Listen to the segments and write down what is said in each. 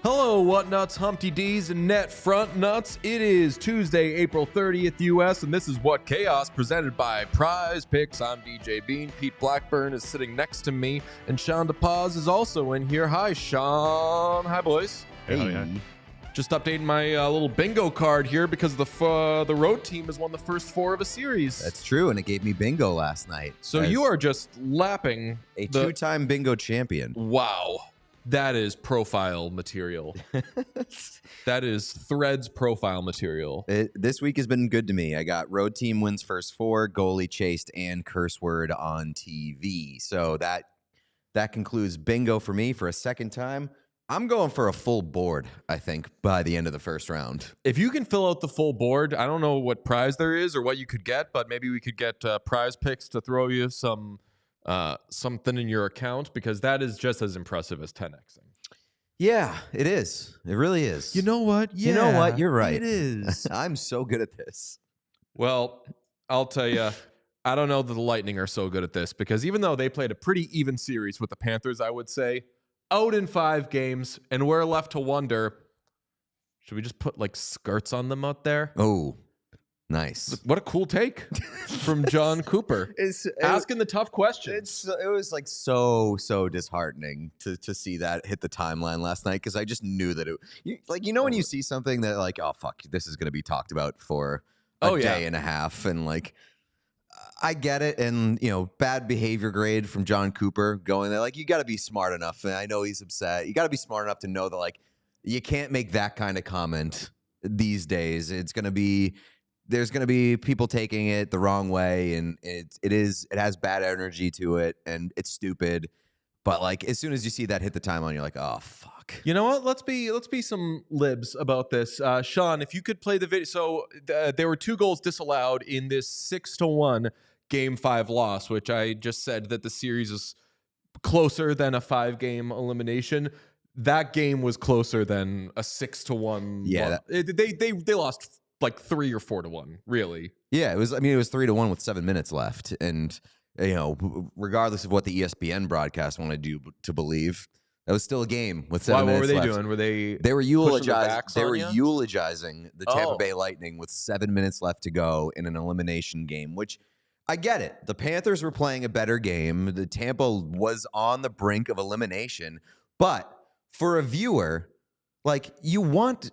Hello, what nuts, Humpty D's, and net front nuts. It is Tuesday, April 30th, U.S., and this is What Chaos, presented by Prize Picks. I'm DJ Bean. Pete Blackburn is sitting next to me, and Sean DePaz is also in here. Hi, Sean. Hi, boys. Hey. Just updating my little bingo card here because the road team has won the first 4 of a series. That's true, and it gave me bingo last night. So you are just lapping a two-time bingo champion. Wow. That is profile material. That is Threads profile material. This week has been good to me. I got road team wins first 4, goalie chased, and curse word on TV. So that concludes bingo for me for a second time. I'm going for a full board, I think, by the end of the first round. If you can fill out the full board, I don't know what prize there is or what you could get, but maybe we could get Prize Picks to throw you something in your account, because that is just as impressive as 10xing. Yeah, it is. It really is. You know what? Yeah, you know what? You're right. It is. I'm so good at this. Well, I'll tell you, I don't know that the Lightning are so good at this, because even though they played a pretty even series with the Panthers, I would say, out in 5 games, and we're left to wonder, should we just put like skirts on them out there? Oh, nice. What a cool take from Jon Cooper. Asking the tough questions. It was like so disheartening to see that hit the timeline last night, because I just knew that when you see something that like, oh fuck, this is going to be talked about for a day and a half, and like, I get it, and bad behavior grade from Jon Cooper going there. Like, you got to be smart enough, and I know he's upset. You got to be smart enough to know that like you can't make that kind of comment these days. There's going to be people taking it the wrong way, and it has bad energy to it, and it's stupid. But like, as soon as you see that hit the timeline, you're like, oh fuck. You know what? Let's be some libs about this. Sean, if you could play the video. So there were 2 goals disallowed in this 6-1 Game 5 loss, which I just said that the series is closer than a 5-game elimination. That game was closer than a 6-1. Yeah, they lost like 3 or 4-1, really. Yeah, it was 3-1 with 7 minutes left, and regardless of what the ESPN broadcast wanted to believe, that was still a game with 7 minutes left. What were they doing? They were eulogizing the Tampa Bay Lightning with 7 minutes left to go in an elimination game, which I get it. The Panthers were playing a better game. The Tampa was on the brink of elimination, but for a viewer, like, you want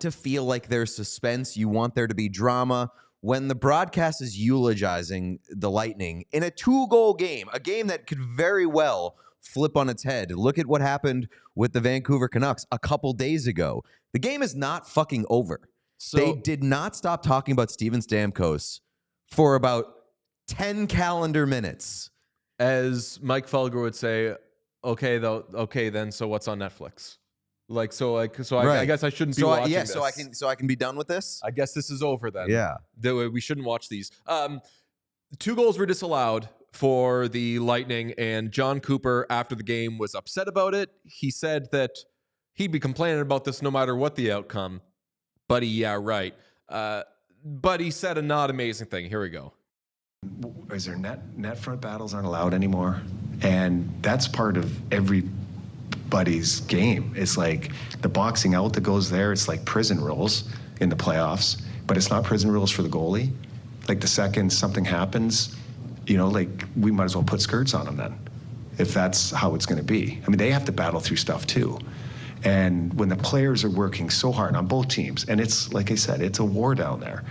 to feel like there's suspense. You want there to be drama. When the broadcast is eulogizing the Lightning in a 2-goal game, a game that could very well flip on its head. Look at what happened with the Vancouver Canucks a couple days ago. The game is not fucking over. So they did not stop talking about Steven Stamkos for about 10 calendar minutes. As Mike Felger would say, okay then, so what's on Netflix? I guess I shouldn't be watching this. So I can be done with this? I guess this is over then. Yeah. We shouldn't watch these. 2 goals were disallowed for the Lightning, and Jon Cooper, after the game, was upset about it. He said that he'd be complaining about this no matter what the outcome. Buddy, yeah, right. But he said a not amazing thing. Here we go. Is there net front battles aren't allowed anymore? And that's part of everybody's game. It's like the boxing out that goes there. It's like prison rules in the playoffs, but it's not prison rules for the goalie. Like, the second something happens, like, we might as well put skirts on them then, if that's how it's going to be. I mean, they have to battle through stuff too. And when the players are working so hard on both teams, and it's, like I said, it's a war down there,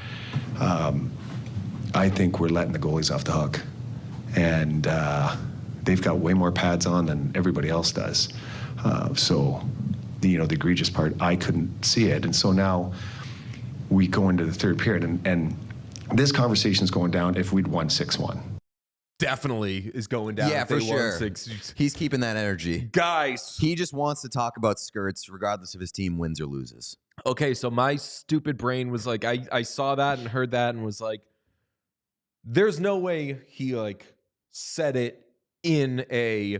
I think we're letting the goalies off the hook. And they've got way more pads on than everybody else does. So the egregious part, I couldn't see it. And so now we go into the third period, and this conversation is going down if we'd won 6-1. Definitely is going down. Yeah, if for they won sure. 6. He's keeping that energy. Guys. He just wants to talk about skirts regardless if his team wins or loses. Okay, so my stupid brain was like, I saw that and heard that and was like, there's no way he like said it in a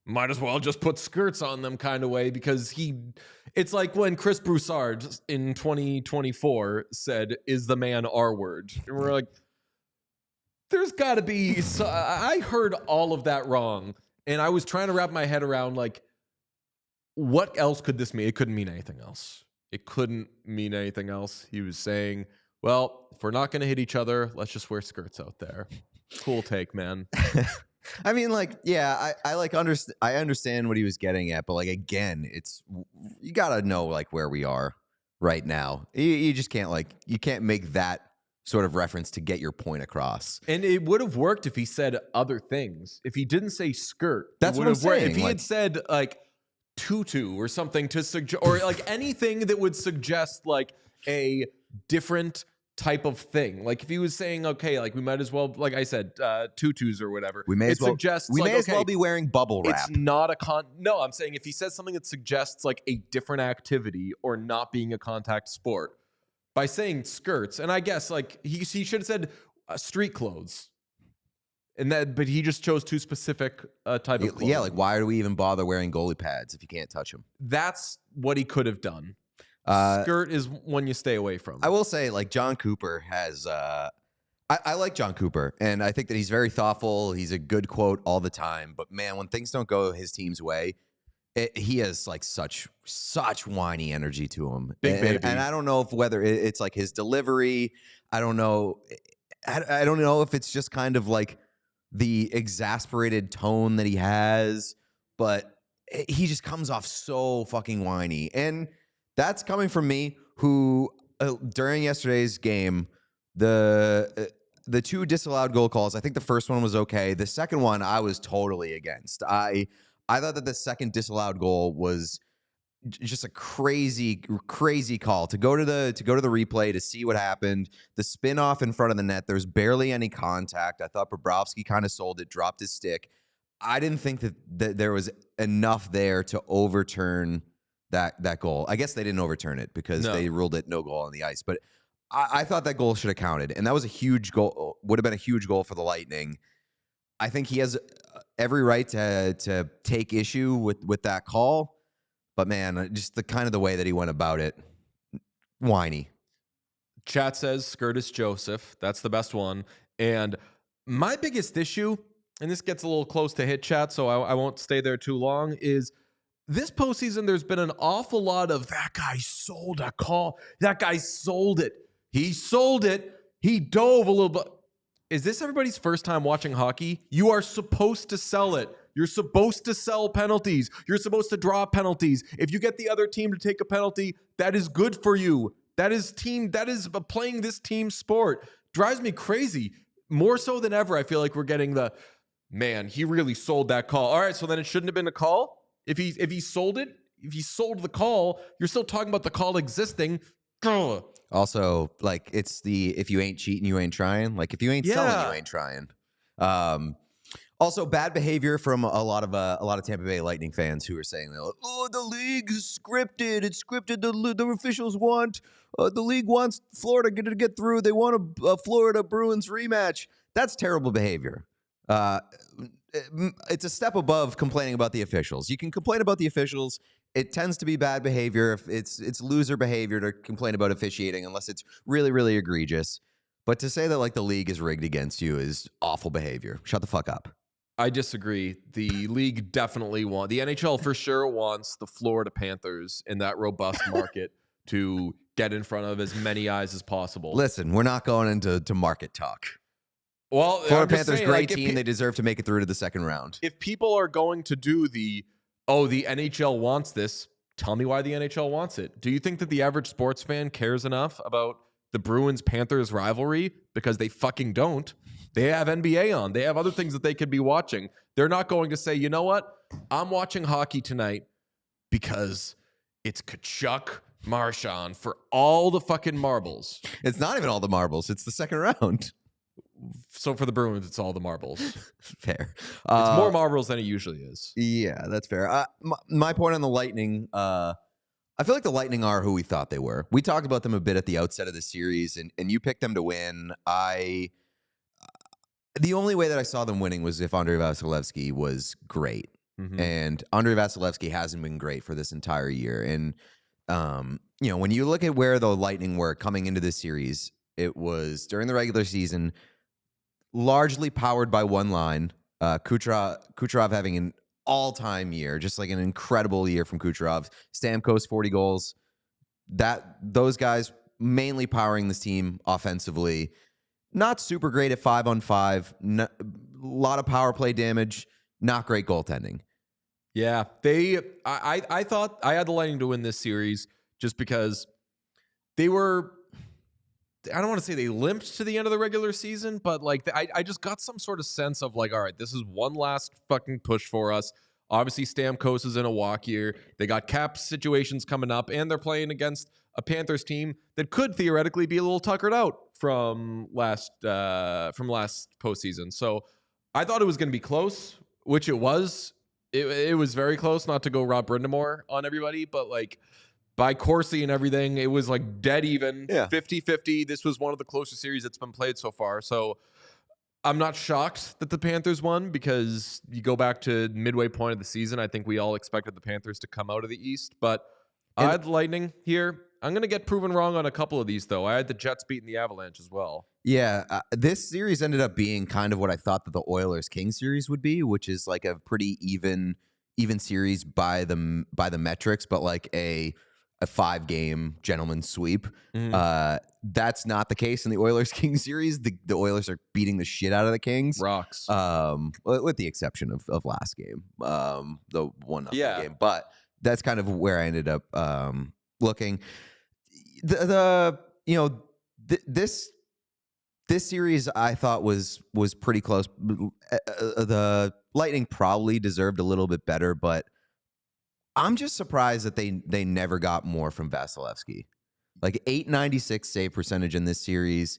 might as well just put skirts on them kind of way, because it's like when Chris Broussard in 2024 said, is the man R word? And we're like, there's got to be, I heard all of that wrong. And I was trying to wrap my head around like, what else could this mean? It couldn't mean anything else. It couldn't mean anything else. He was saying, well, if we're not going to hit each other, let's just wear skirts out there. Cool take, man. I mean, like, yeah, I like I understand what he was getting at, but like, again, you got to know like where we are right now. You just can't you can't make that sort of reference to get your point across. And it would have worked if he said other things. If he didn't say skirt, that's what I'm saying. If he had said like tutu or something to suggest, or like anything that would suggest like a different type of thing. Like if he was saying, okay, like we might as well, like I said, tutus or whatever. We may as well be wearing bubble wrap. It's not no, I'm saying if he says something that suggests like a different activity or not being a contact sport by saying skirts, and I guess like he should have said street clothes. But he just chose too specific type of clothing. Yeah, like why do we even bother wearing goalie pads if you can't touch them? That's what he could have done. Skirt is one you stay away from. I will say, like, Jon Cooper has I like Jon Cooper, and I think that he's very thoughtful. He's a good quote all the time. But man, when things don't go his team's way, he has like such whiny energy to him. Big baby. And I don't know whether it's like his delivery. I don't know. I don't know if it's just kind of like the exasperated tone that he has, but he just comes off so fucking whiny. And that's coming from me, who during yesterday's game, the two disallowed goal calls, I think the first one was okay. The second one, I was totally against. I thought that the second disallowed goal was just a crazy call to go to the replay to see what happened. The spin off in front of the net, there's barely any contact. I thought Bobrovsky kind of sold it, dropped his stick. I didn't think that there was enough there to overturn that goal. I guess they didn't overturn it because they ruled it no goal on the ice. But I thought that goal should have counted, and that was a huge goal. Would have been a huge goal for the Lightning. I think he has every right to take issue with that call. But man, just the way that he went about it, whiny. Chat says Skirtis Joseph. That's the best one. And my biggest issue, and this gets a little close to hit chat, so I won't stay there too long, is this postseason there's been an awful lot of that guy sold a call. That guy sold it. He sold it. He dove a little bit. Is this everybody's first time watching hockey? You are supposed to sell it. You're supposed to sell penalties. You're supposed to draw penalties. If you get the other team to take a penalty, that is good for you. That is playing this team sport. Drives me crazy. More so than ever, I feel like we're getting man, he really sold that call. All right, so then it shouldn't have been a call? If he sold it, if he sold the call, you're still talking about the call existing. Ugh. Also, like, it's if you ain't cheating, you ain't trying. Like, if you ain't selling, you ain't trying. Also, bad behavior from a lot of Tampa Bay Lightning fans who are saying, "Oh, the league is scripted. It's scripted. The officials want the league wants Florida to get through. They want a Florida Bruins rematch." That's terrible behavior. It's a step above complaining about the officials. You can complain about the officials. It tends to be bad behavior. If it's loser behavior to complain about officiating unless it's really, really egregious. But to say that like the league is rigged against you is awful behavior. Shut the fuck up. I disagree. The league definitely the NHL for sure wants the Florida Panthers in that robust market to get in front of as many eyes as possible. Listen, we're not going into market talk. Well, Florida Panthers, great team. They deserve to make it through to the second round. If people are going to do the NHL wants this, tell me why the NHL wants it. Do you think that the average sports fan cares enough about the Bruins-Panthers rivalry? Because they fucking don't. They have NBA on. They have other things that they could be watching. They're not going to say, you know what? I'm watching hockey tonight because it's Kachuk Marchand for all the fucking marbles. It's not even all the marbles. It's the second round. So for the Bruins, it's all the marbles. Fair. It's more marbles than it usually is. Yeah, that's fair. My point on the Lightning, I feel like the Lightning are who we thought they were. We talked about them a bit at the outset of the series, and you picked them to win. The only way that I saw them winning was if Andrei Vasilevsky was great. Mm-hmm. And Andrei Vasilevsky hasn't been great for this entire year. And, when you look at where the Lightning were coming into this series, it was during the regular season, largely powered by one line. Kucherov having an all-time year, just like an incredible year from Kucherov. Stamkos, 40 goals. Those guys mainly powering this team offensively. Not super great at 5-on-5. A lot of power play damage. Not great goaltending. Yeah, I thought I had the Lightning to win this series just because they were. I don't want to say they limped to the end of the regular season, but like I just got some sort of sense of like, all right, this is one last fucking push for us. Obviously, Stamkos is in a walk year. They got cap situations coming up, and they're playing against a Panthers team that could theoretically be a little tuckered out from last postseason. So I thought it was going to be close, which it was. It was very close, not to go Rob Brindamore on everybody, but like by Corsi and everything, it was like dead even, 50-50. This was one of the closest series that's been played so far. So I'm not shocked that the Panthers won, because you go back to midway point of the season, I think we all expected the Panthers to come out of the East, but I had the Lightning here. I'm going to get proven wrong on a couple of these, though. I had the Jets beating the Avalanche as well. Yeah, this series ended up being kind of what I thought that the Oilers-Kings series would be, which is like a pretty even series by the metrics, but like a 5-game gentleman's sweep. That's not the case in the Oilers-Kings series. The Oilers are beating the shit out of the Kings. Rocks. With the exception of last game, the 1-0 game. But that's kind of where I ended up looking. This series I thought was pretty close. The Lightning probably deserved a little bit better, but I'm just surprised that they never got more from Vasilevsky. Like .896 save percentage in this series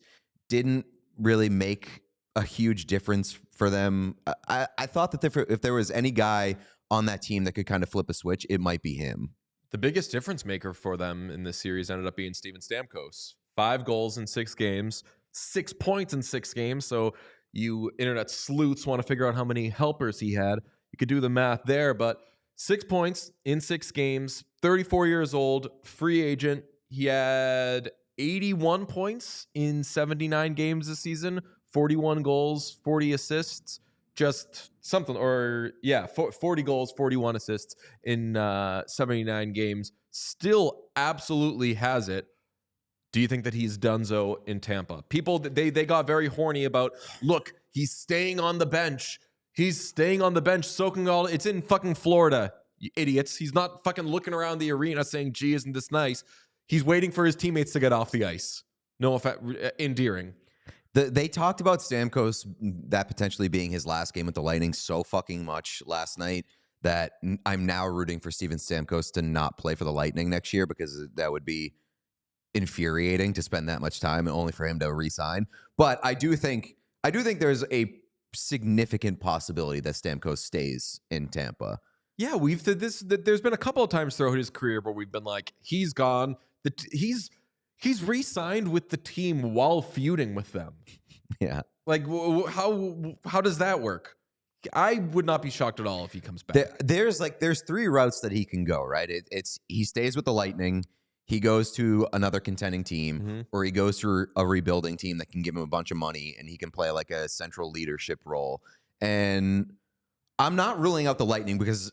didn't really make a huge difference for them. I thought that if there was any guy on that team that could kind of flip a switch, it might be him. The biggest difference maker for them in this series ended up being Steven Stamkos. 5 goals in 6 games, 6 points in 6 games. So you internet sleuths want to figure out how many helpers he had. You could do the math there, but 6 points in 6 games, 34 years old, free agent. He had 81 points in 79 games this season, 41 goals, 40 assists. Just something, 40 goals, 41 assists in 79 games. Still absolutely has it. Do you think that he's donezo in Tampa? People, they got very horny about, look, he's staying on the bench. He's staying on the bench, soaking all. It's in fucking Florida, you idiots. He's not fucking looking around the arena saying, gee, isn't this nice? He's waiting for his teammates to get off the ice. No offense, endearing. They talked about Stamkos, that potentially being his last game with the Lightning, so fucking much last night that I'm now rooting for Steven Stamkos to not play for the Lightning next year, because that would be infuriating to spend that much time and only for him to re-sign. But I do think there's a significant possibility that Stamkos stays in Tampa. Yeah, we've said this. There's been a couple of times throughout his career where we've been like, he's gone. He's re-signed with the team while feuding with them. Yeah. Like, how does that work? I would not be shocked at all if he comes back. There's 3 routes that he can go, right? It's he stays with the Lightning, he goes to another contending team, or he goes to a rebuilding team that can give him a bunch of money and he can play like a central leadership role. And I'm not ruling out the Lightning, because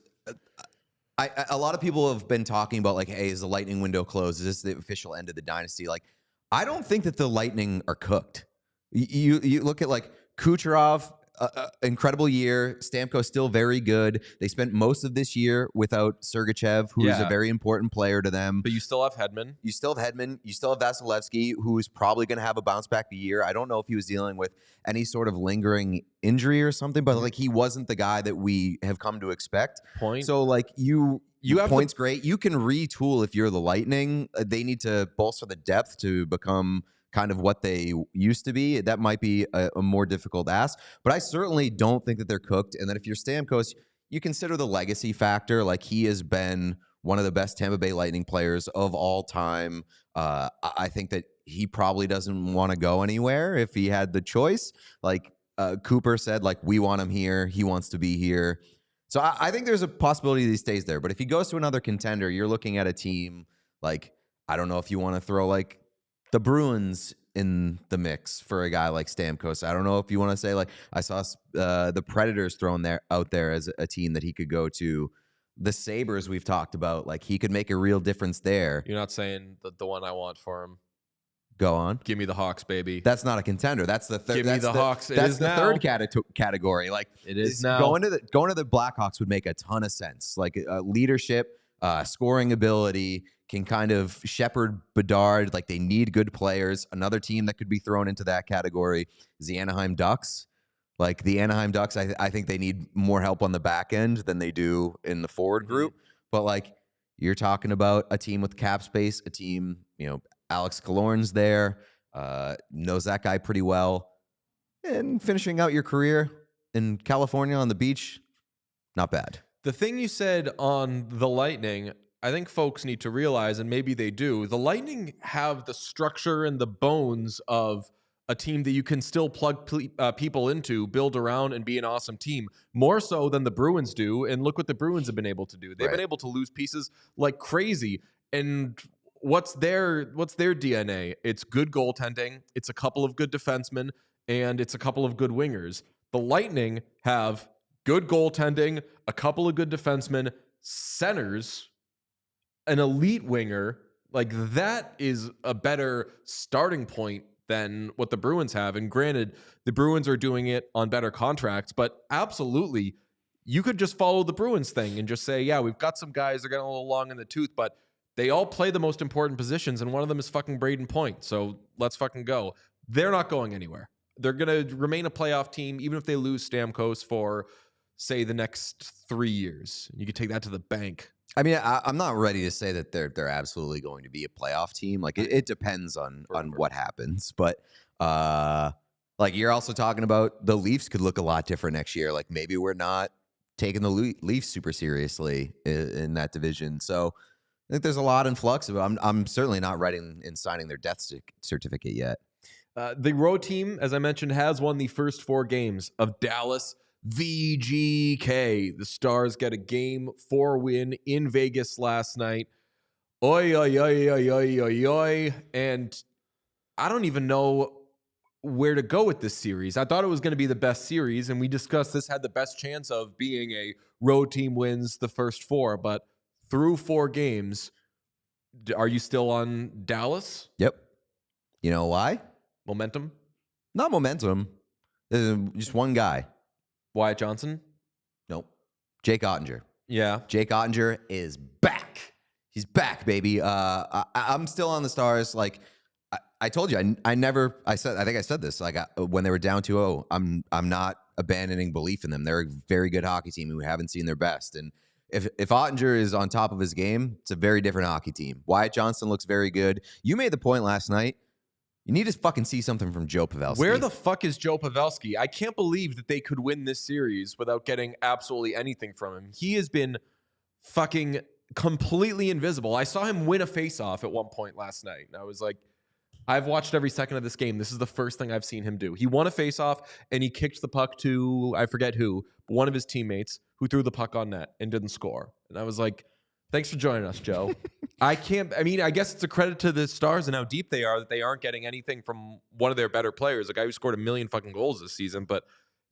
a lot of people have been talking about like, hey, is the Lightning window closed? Is this the official end of the dynasty? Like, I don't think that the Lightning are cooked. You look at like Kucherov incredible year. Stamkos still very good. They spent most of this year without Sergachev, who is a very important player to them. But you still have Hedman. You still have Hedman. You still have Vasilevsky, who is probably going to have a bounce back year. I don't know if he was dealing with any sort of lingering injury or something, but like he wasn't the guy that we have come to expect. So like you have points great. You can retool if you're the Lightning. They need to bolster the depth to become kind of what they used to be. That might be a more difficult ask, but I certainly don't think that they're cooked. And that if you're Stamkos, you consider the legacy factor. Like he has been one of the best Tampa Bay Lightning players of all time. I think that he probably doesn't want to go anywhere if he had the choice. Like Cooper said, like, we want him here. He wants to be here. So I think there's a possibility that he stays there. But if he goes to another contender, you're looking at a team like, I don't know if you want to throw like the Bruins in the mix for a guy like Stamkos. I don't know if you want to say like, I saw the Predators thrown out there as a team that he could go to. The Sabres we've talked about, like he could make a real difference there. You're not saying the one I want for him. Go on. Give me the Hawks, baby. That's not a contender. That's the third. Give me the Hawks. That's the third category. Like it is now. Going to the Blackhawks would make a ton of sense. Like leadership, scoring ability can kind of shepherd Bedard. Like they need good players. Another team that could be thrown into that category is the Anaheim Ducks. Like the Anaheim Ducks, I think they need more help on the back end than they do in the forward group. But like you're talking about a team with cap space, a team, Alex Killorn's there, knows that guy pretty well. And finishing out your career in California on the beach, not bad. The thing you said on the Lightning, I think folks need to realize, and maybe they do, the Lightning have the structure and the bones of a team that you can still plug people into, build around, and be an awesome team, more so than the Bruins do. And look what the Bruins have been able to do. They've been able to lose pieces like crazy. And what's their DNA? It's good goaltending, it's a couple of good defensemen, and it's a couple of good wingers. The Lightning have good goaltending, a couple of good defensemen, centers, an elite winger. Like that is a better starting point than what the Bruins have. And granted, the Bruins are doing it on better contracts, but absolutely, you could just follow the Bruins thing and just say, yeah, we've got some guys that are getting a little long in the tooth, but they all play the most important positions, and one of them is fucking Braden Point. So let's fucking go. They're not going anywhere. They're going to remain a playoff team, even if they lose Stamkos for, say, the next 3 years. You could take that to the bank. I mean, I'm not ready to say that they're absolutely going to be a playoff team. Like it depends on what happens. But like you're also talking about the Leafs could look a lot different next year. Like maybe we're not taking the Leafs super seriously in that division. So I think there's a lot in flux. I'm certainly not writing and signing their death certificate yet. The road team, as I mentioned, has won the first 4 games of Dallas VGK. The Stars got a Game 4 win in Vegas last night. Oi, oi, oi, oi, oi, oi, oi. And I don't even know where to go with this series. I thought it was going to be the best series, and we discussed this had the best chance of being a road team wins the first 4, but through 4 games, are you still on Dallas? Yep. You know why? Momentum? Not momentum. Just one guy. Wyatt Johnson? Nope. Jake Ottinger. Yeah. Jake Ottinger is back. He's back, baby. I'm still on the Stars. Like I told you, I think I said this. Like when they were down 2-0, I'm not abandoning belief in them. They're a very good hockey team who haven't seen their best. And if Ottinger is on top of his game, it's a very different hockey team. Wyatt Johnson looks very good. You made the point last night. You need to fucking see something from Joe Pavelski. Where the fuck is Joe Pavelski? I can't believe that they could win this series without getting absolutely anything from him. He has been fucking completely invisible. I saw him win a faceoff at one point last night, and I was like, I've watched every second of this game. This is the first thing I've seen him do. He won a faceoff, and he kicked the puck to, I forget who, but one of his teammates who threw the puck on net and didn't score. And I was like, thanks for joining us, Joe. I guess it's a credit to the Stars and how deep they are that they aren't getting anything from one of their better players, a guy who scored 1 million fucking goals this season, but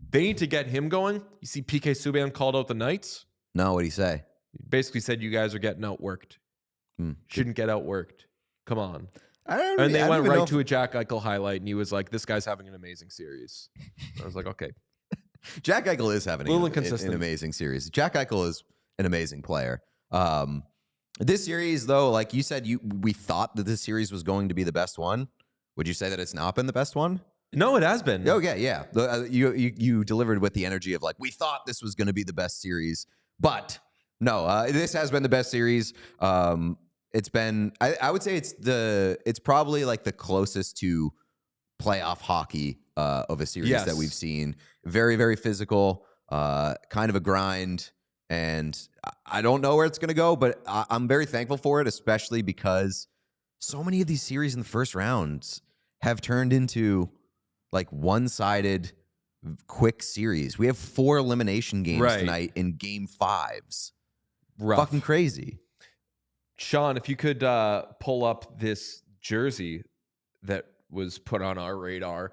they need to get him going. You see PK Subban called out the Knights? No, what'd he say? He basically said you guys are getting outworked. Shouldn't get outworked. Come on. And they went right to a Jack Eichel highlight, and he was like, this guy's having an amazing series. I was like, okay. Jack Eichel is having Little an inconsistent. amazing series. Jack Eichel is an amazing player. This series, though, like you said, we thought that this series was going to be the best one. Would you say that it's not been the best one? No, it has been. Oh, yeah. You delivered with the energy of like, we thought this was going to be the best series, but no, this has been the best series. It's been, I would say it's probably like the closest to playoff hockey of a series that we've seen. Very, very physical, kind of a grind. And I don't know where it's going to go, but I'm very thankful for it, especially because so many of these series in the first rounds have turned into like one-sided quick series. We have 4 elimination games tonight in game 5s. Rough. Fucking crazy. Sean, if you could pull up this jersey that was put on our radar.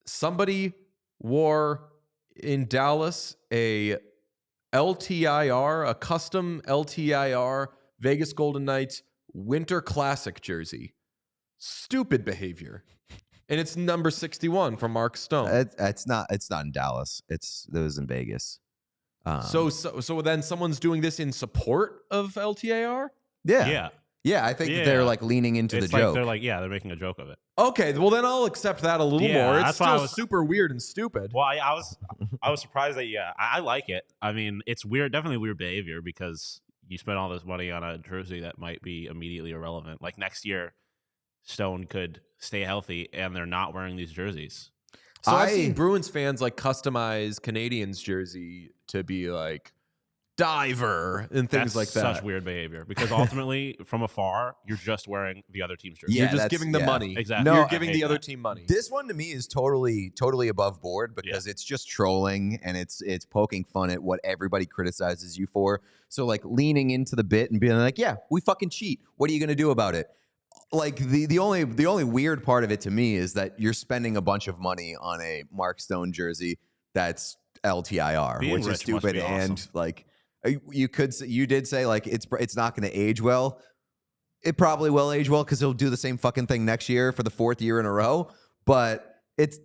Somebody wore in Dallas a LTIR, a custom LTIR Vegas Golden Knights Winter Classic jersey. Stupid behavior. And it's number 61 from Mark Stone. It's not in Dallas. It was in Vegas. So then someone's doing this in support of LTIR? Yeah. I think that they're like leaning into the joke. They're like, they're making a joke of it. Okay, well then I'll accept that a little more. It's still super weird and stupid. Well, I was surprised that I like it. I mean, it's weird, definitely weird behavior because you spend all this money on a jersey that might be immediately irrelevant. Like next year, Stone could stay healthy and they're not wearing these jerseys. So I've seen Bruins fans like customize Canadians jersey to be like diver and things like that. Such weird behavior because ultimately from afar you're just wearing the other team's jersey. You're just giving them money. Exactly. You're giving the other team money. This one to me is totally above board because it's just trolling and it's poking fun at what everybody criticizes you for. So like leaning into the bit and being like, yeah, we fucking cheat. What are you going to do about it? Like the only weird part of it to me is that you're spending a bunch of money on a Mark Stone jersey that's LTIR, which is stupid. And like you did say like it's not going to age well. It probably will age well because he'll do the same fucking thing next year for the 4th year in a row. But it's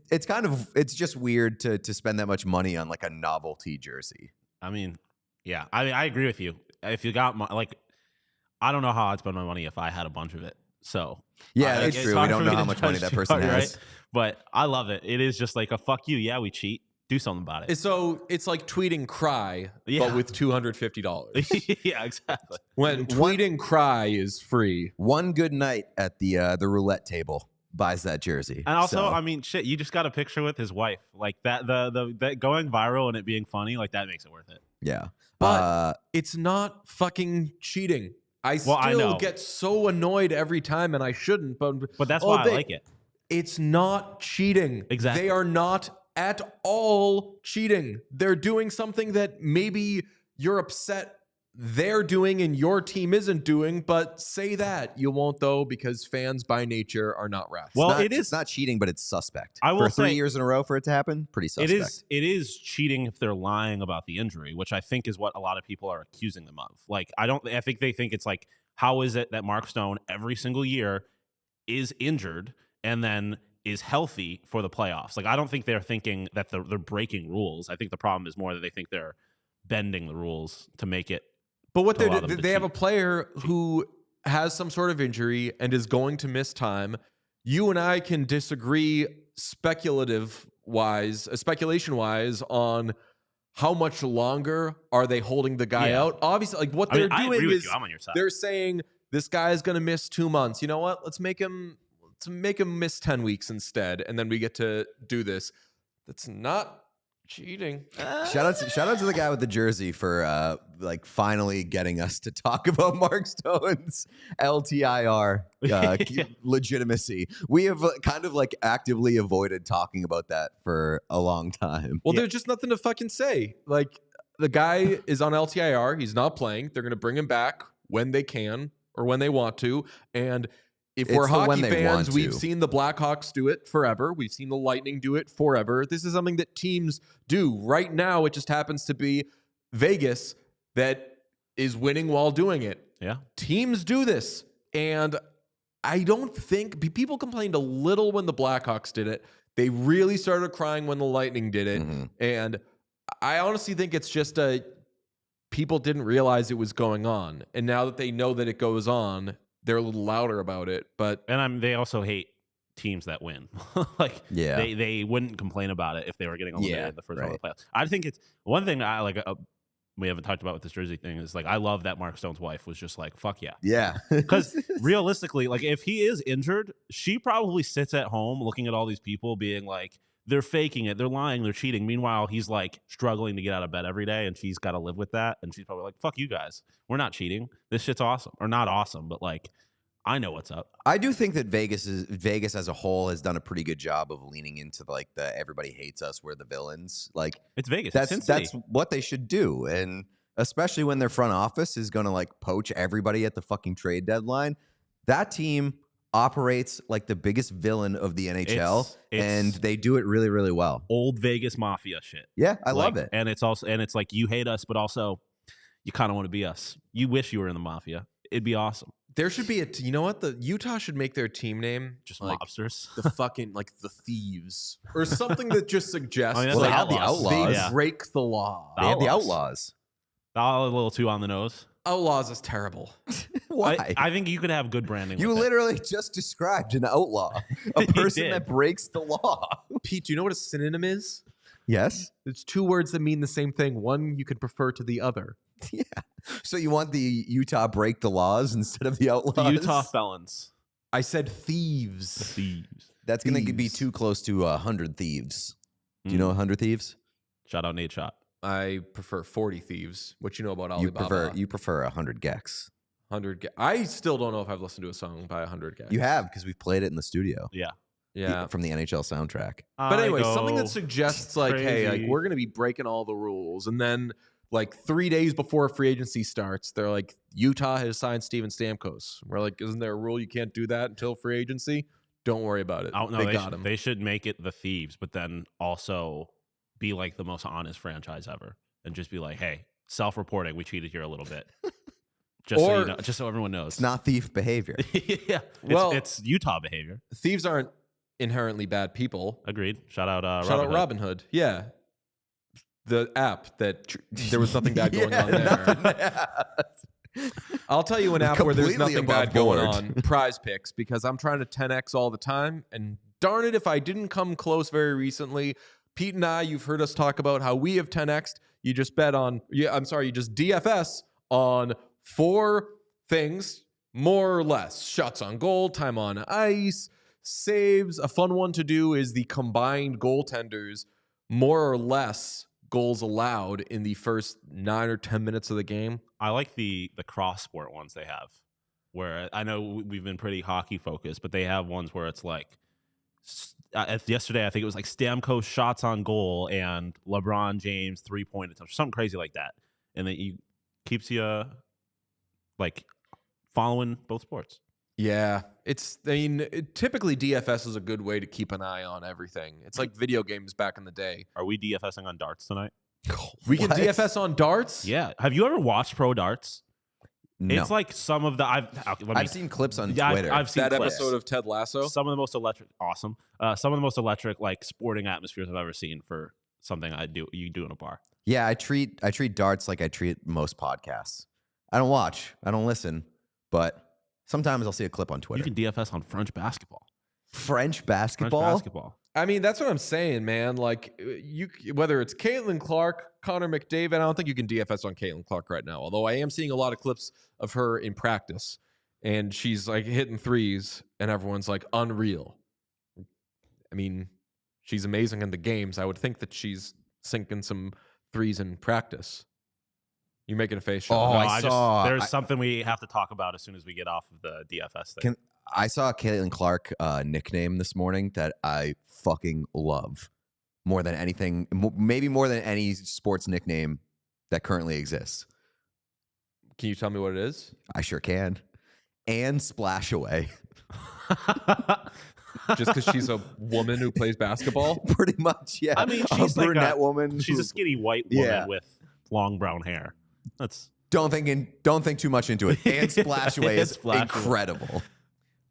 just weird to spend that much money on like a novelty jersey. I mean, yeah, I agree with you. If you got I don't know how I'd spend my money if I had a bunch of it. So yeah, that's true. We don't know how much money that person has, right? But I love it. It is just like a fuck you. Yeah, we cheat. Do something about it. So it's like tweeting cry, but with $250. Yeah, exactly. When tweeting cry is free. One good night at the roulette table buys that jersey. And also, I mean, shit, you just got a picture with his wife. Like that that going viral and it being funny, like that makes it worth it. Yeah. But it's not fucking cheating. I still get so annoyed every time, and I shouldn't. But that's why I like it. It's not cheating. Exactly. They are not at all cheating. They're doing something that maybe you're upset they're doing and your team isn't doing, but say that. You won't, though, because fans by nature are not rats. Well, it's not cheating, but it's suspect. I will for 3 say, years in a row for it to happen, pretty suspect. It is cheating if they're lying about the injury, which I think is what a lot of people are accusing them of. Like, I think they think it's like, how is it that Mark Stone every single year is injured and then is healthy for the playoffs? Like, I don't think they're thinking that they're breaking rules. I think the problem is more that they think they're bending the rules to make it. But what they have a player who has some sort of injury and is going to miss time. You and I can disagree speculation-wise on how much longer are they holding the guy out. Obviously, like what they're doing is they're saying this guy is going to miss 2 months. You know what? Let's make him miss 10 weeks instead, and then we get to do this. That's not cheating. Shout out to the guy with the jersey for like finally getting us to talk about Mark Stone's LTIR legitimacy. We have kind of like actively avoided talking about that for a long time. Well, there's just nothing to fucking say. Like the guy is on LTIR. He's not playing. They're going to bring him back when they can or when they want to. And if we're hockey fans, we've seen the Blackhawks do it forever. We've seen the Lightning do it forever. This is something that teams do. Right now, it just happens to be Vegas that is winning while doing it. Yeah. Teams do this. And I don't think people complained a little when the Blackhawks did it. They really started crying when the Lightning did it. Mm-hmm. And I honestly think it's just people didn't realize it was going on, and now that they know that it goes on, they're a little louder about it. But they also hate teams that win. Like, they wouldn't complain about it if they were getting eliminated in the first round of the playoffs. I think it's one thing I like. We haven't talked about with this jersey thing is like, I love that Mark Stone's wife was just like, fuck yeah. Yeah. Because realistically, like, if he is injured, she probably sits at home looking at all these people being like, they're faking it, they're lying, they're cheating. Meanwhile, he's like struggling to get out of bed every day, and she's got to live with that. And she's probably like, fuck you guys. We're not cheating. This shit's awesome. Or not awesome, but like, I know what's up. I do think that Vegas as a whole has done a pretty good job of leaning into like the everybody hates us, we're the villains. Like, it's Vegas. That's what they should do, and especially when their front office is going to like poach everybody at the fucking trade deadline. That team operates like the biggest villain of the NHL, and they do it really, really well. Old Vegas mafia shit. Yeah, I love it. And it's like, you hate us, but also you kind of want to be us. You wish you were in the mafia. It'd be awesome. there should be you know what? The Utah should make their team name Just like mobsters. the fucking like the Thieves or something that just suggests Oh, yeah, Well, they like, have the Outlaws. they break the law. They have the Outlaws. Outlaws. A little too on the nose. Outlaws is terrible. Why? I think you could have good branding. You with it. literally just described an outlaw, a person did. that breaks the law. Pete, do you know what a synonym is? Yes. It's two words that mean the same thing. One you could prefer to the other. Yeah. So you want the Utah break the laws instead of the Outlaws? The Utah felons. I said thieves. The Thieves. That's going to be Thieves. too close to 100 Thieves. Do you know 100 Thieves? Shout out Nate Shot. I prefer 40 Thieves. What you know about Alibaba? You prefer 100 Gex. 100. I still don't know if I've listened to a song by 100 guys. You have, because we've played it in the studio. Yeah. Yeah. From the NHL soundtrack. But anyway, I something go that suggests like, hey, like crazy. we're gonna be breaking all the rules, and then like 3 days before free agency starts, they're like, Utah has signed Steven Stamkos. We're like, isn't there a rule you can't do that until free agency? Don't worry about it. Oh, no, they got him. They should make it the Thieves, but then also be like the most honest franchise ever, and just be like, hey, self-reporting, we cheated here a little bit, just so you know, just so everyone knows. It's not thief behavior. Yeah, Well- it's Utah behavior. Thieves aren't inherently bad people. Agreed. Shout out, Shout Robin out Hood. Robin Hood. Yeah. The app that there was nothing bad going on there. I'll tell you an app where there's Completely nothing bad above going board. on. Prize Picks, because I'm trying to 10x all the time. And darn it, if I didn't come close very recently. Pete and I, you've heard us talk about how we have 10x'd. You just bet on, you just DFS on 4 things, more or less. Shots on goal, time on ice, saves. A fun one to do is the combined goaltenders, more or less goals allowed in the first 9 or 10 minutes of the game. I like the cross sport ones they have, where I know we've been pretty hockey focused, but they have ones where it's like, yesterday I think it was like Stamkos shots on goal and LeBron James 3-point attempts, something crazy like that, and it keeps you like following both sports. Yeah, typically DFS is a good way to keep an eye on everything. It's like video games back in the day. Are we DFSing on darts tonight? We can What? DFS on darts? Yeah. Have you ever watched pro darts? No. It's like some of the I've seen clips on Yeah, Twitter. I've seen That clips. episode of Ted Lasso? Some of the most electric, awesome. Some of the most electric like sporting atmospheres I've ever seen for something you do in a bar. Yeah, I treat darts like I treat most podcasts. I don't watch, I don't listen, but sometimes I'll see a clip on Twitter. You can DFS on French basketball. French basketball? French basketball. I mean, that's what I'm saying, man. Like, whether it's Caitlin Clark, Connor McDavid, I don't think you can DFS on Caitlin Clark right now. Although I am seeing a lot of clips of her in practice, and she's like hitting threes, and everyone's like unreal. I mean, she's amazing in the games. I would think that she's sinking some threes in practice. You're making a face, Sean. Oh, I saw- There's something we have to talk about as soon as we get off of the DFS thing. I saw a Caitlin Clark nickname this morning that I fucking love more than anything, maybe more than any sports nickname that currently exists. Can you tell me what it is? I sure can. And Splashaway. Just because she's a woman who plays basketball? Pretty much, yeah. I mean, she's a like brunette woman. She's a skinny white woman Yeah. with long brown hair. That's Don't think too much into it. And Splashaway is Splashaway. incredible.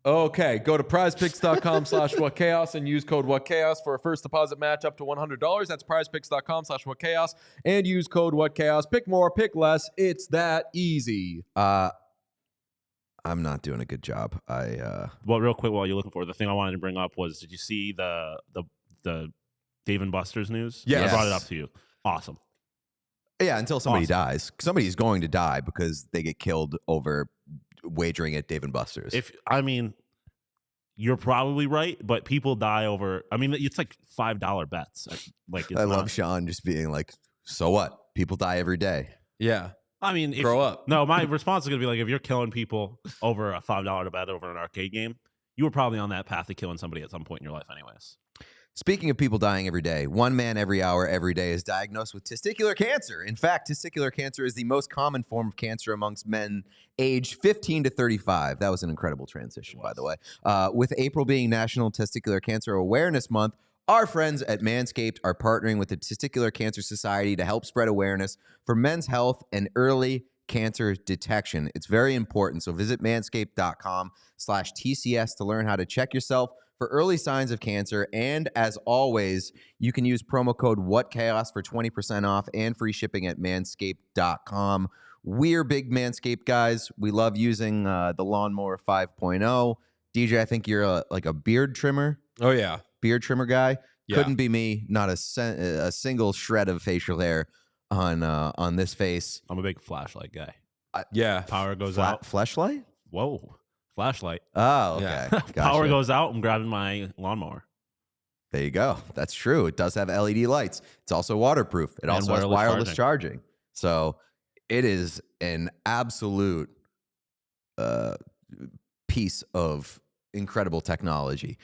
Okay, go to prizepicks.com/whatchaos and use code whatchaos for a first deposit match up to $100. That's prizepicks.com/whatchaos and use code whatchaos. Pick more, pick less. It's that easy. I'm not doing a good job. Well, real quick, while you're looking for it, the thing I wanted to bring up was, did you see the Dave and Buster's news? Yes. I brought it up to you. Awesome. Yeah, until somebody dies. Somebody's going to die because they get killed over wagering at Dave and Buster's. You're probably right, but people die over. I mean, it's like $5 bets. Like, I love Sean just being like, "So what? People die every day." Yeah. I mean, Grow up. No, my response is gonna be like, if you're killing people over a $5 to bet over an arcade game, you were probably on that path to killing somebody at some point in your life, anyways. Speaking of people dying every day, one man every hour every day is diagnosed with testicular cancer. In fact, testicular cancer is the most common form of cancer amongst men aged 15 to 35. That was an incredible transition, by the way. With April being National Testicular Cancer Awareness Month, our friends at Manscaped are partnering with the Testicular Cancer Society to help spread awareness for men's health and early cancer detection. It's very important. So visit manscaped.com/TCS to learn how to check yourself for early signs of cancer. And as always, you can use promo code WhatChaos for 20% off and free shipping at manscaped.com. We're big Manscaped guys. We love using the Lawnmower 5.0. DJ, I think you're a beard trimmer. Oh, yeah. Beard trimmer guy. Yeah. Couldn't be me. Not a single shred of facial hair on this face. I'm a big flashlight guy. Yeah. Power goes out. Fleshlight? Whoa. Flashlight. Oh, okay. Yeah. Gotcha. Power goes out. I'm grabbing my lawnmower. There you go. That's true. It does have LED lights. It's also waterproof. It And also has wireless wireless charging. So it is an absolute piece of incredible technology.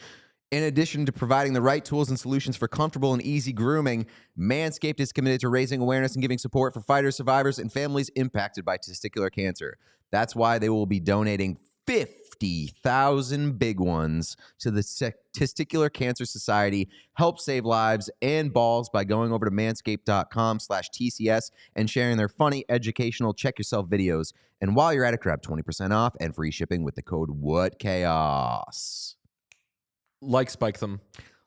In addition to providing the right tools and solutions for comfortable and easy grooming, Manscaped is committed to raising awareness and giving support for fighters, survivors, and families impacted by testicular cancer. That's why they will be donating 50,000 big ones to the Testicular Cancer Society. Help save lives and balls by going over to manscaped.com/TCS and sharing their funny, educational, check yourself videos. And while you're at it, grab 20% off and free shipping with the code WhatChaos. Like Spike them.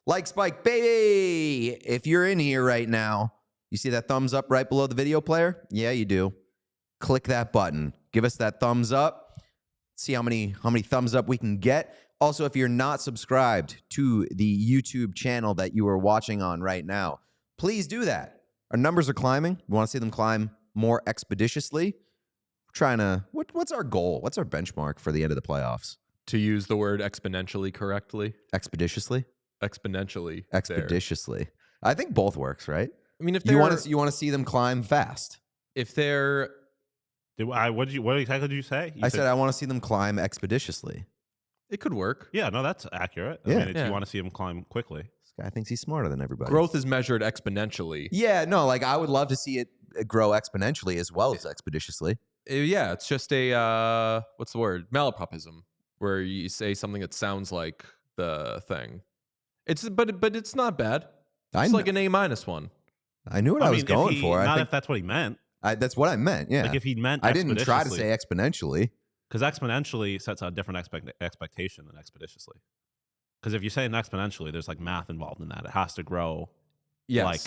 Like Spike, baby! If you're in here right now, you see that thumbs up right below the video player? Yeah, you do. Click that button. Give us that thumbs up. See how many thumbs up we can get. Also, if you're not subscribed to the YouTube channel that you are watching on right now, please do that. Our numbers are climbing. We want to see them climb more expeditiously. We're trying to, what's our goal? What's our benchmark for the end of the playoffs? To use the word exponentially correctly. Expeditiously? Exponentially. Expeditiously. I think both works, right? I mean, if you want to see them climb fast. If they're What exactly did you say? I said I want to see them climb expeditiously. It could work. Yeah, no, that's accurate. Yeah. I mean, you want to see him climb quickly. This guy thinks he's smarter than everybody. Growth is measured exponentially. Yeah, no, like I would love to see it grow exponentially as well as expeditiously. Yeah, it's just a what's the word? Malapropism, where you say something that sounds like the thing. But it's not bad. It's like an A- one. I knew what I was going for. Not if that's what he meant. That's what I meant. Yeah. Like if he meant, I didn't try to say exponentially. Because exponentially sets a different expectation than expeditiously. Because if you're saying exponentially, there's like math involved in that. It has to grow. Yes. Like,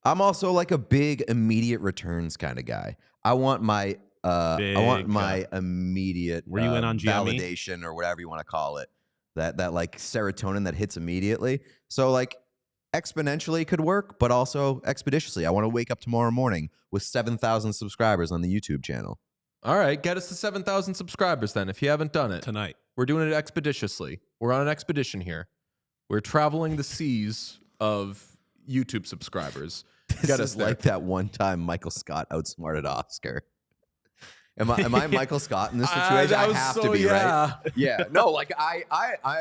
I'm also like a big immediate returns kind of guy. I want my immediate were you in on GME? validation or whatever you want to call it. That like serotonin that hits immediately. So like exponentially could work, but also expeditiously. I want to wake up tomorrow morning with 7,000 subscribers on the YouTube channel. All right, get us to 7,000 subscribers then. If you haven't done it tonight, we're doing it expeditiously. We're on an expedition here. We're traveling the seas of YouTube subscribers. This is like that one time Michael Scott outsmarted Oscar. Am I Michael Scott in this situation? I have to be, right? Yeah. No, like I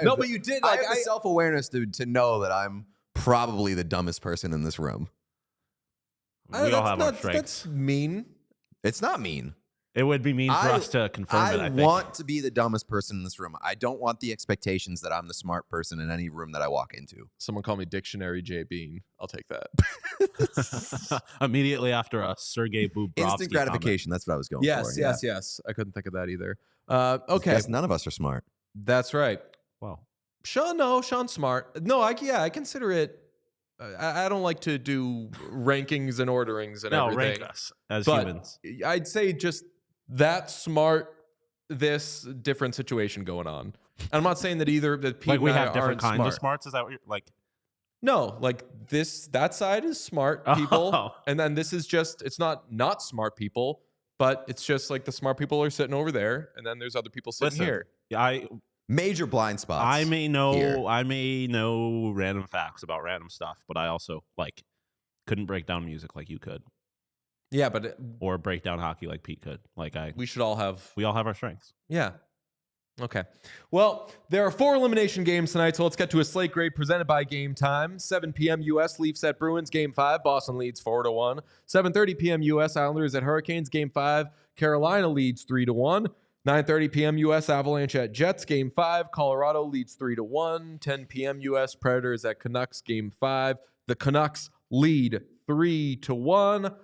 no, but you did. Like I have the self-awareness to know that I'm probably the dumbest person in this room. we all have our strengths. That's mean. It's not mean. It would be mean for us to confirm it, I think. I want to be the dumbest person in this room. I don't want the expectations that I'm the smart person in any room that I walk into. Someone call me Dictionary J. Bean. I'll take that. Immediately after a Sergei Bubrovsky Instant gratification. Comment. That's what I was going for. Yes. I couldn't think of that either. Okay. Because none of us are smart. That's right. Well, Sean's smart. No, I consider it. I don't like to do rankings and orderings and everything. rank us as but humans. I'd say just that smart, this different situation going on. And I'm not saying that either that Pete Like we and I have different aren't kinds smart. of smarts. Is that what you're like? No, like that side is smart people, Oh. and then this is just it's not smart people, but it's just like the smart people are sitting over there, and then there's other people sitting Listen, here. Major blind spots. I may know here. I may know random facts about random stuff, but I also like couldn't break down music like you could, Yeah, but or break down hockey like Pete could. Like we should all have. we all have our strengths. Yeah. Okay. Well, there are 4 elimination games tonight, so let's get to a slate grade presented by Game Time. 7 p.m. U.S. Leafs at Bruins, Game 5. Boston leads 4-1. 7:30 p.m. U.S. Islanders at Hurricanes, Game 5. Carolina leads 3-1. 9:30 p.m. U.S. Avalanche at Jets, Game 5. Colorado leads 3-1. 10 p.m. U.S. Predators at Canucks, Game 5. The Canucks lead 3-1.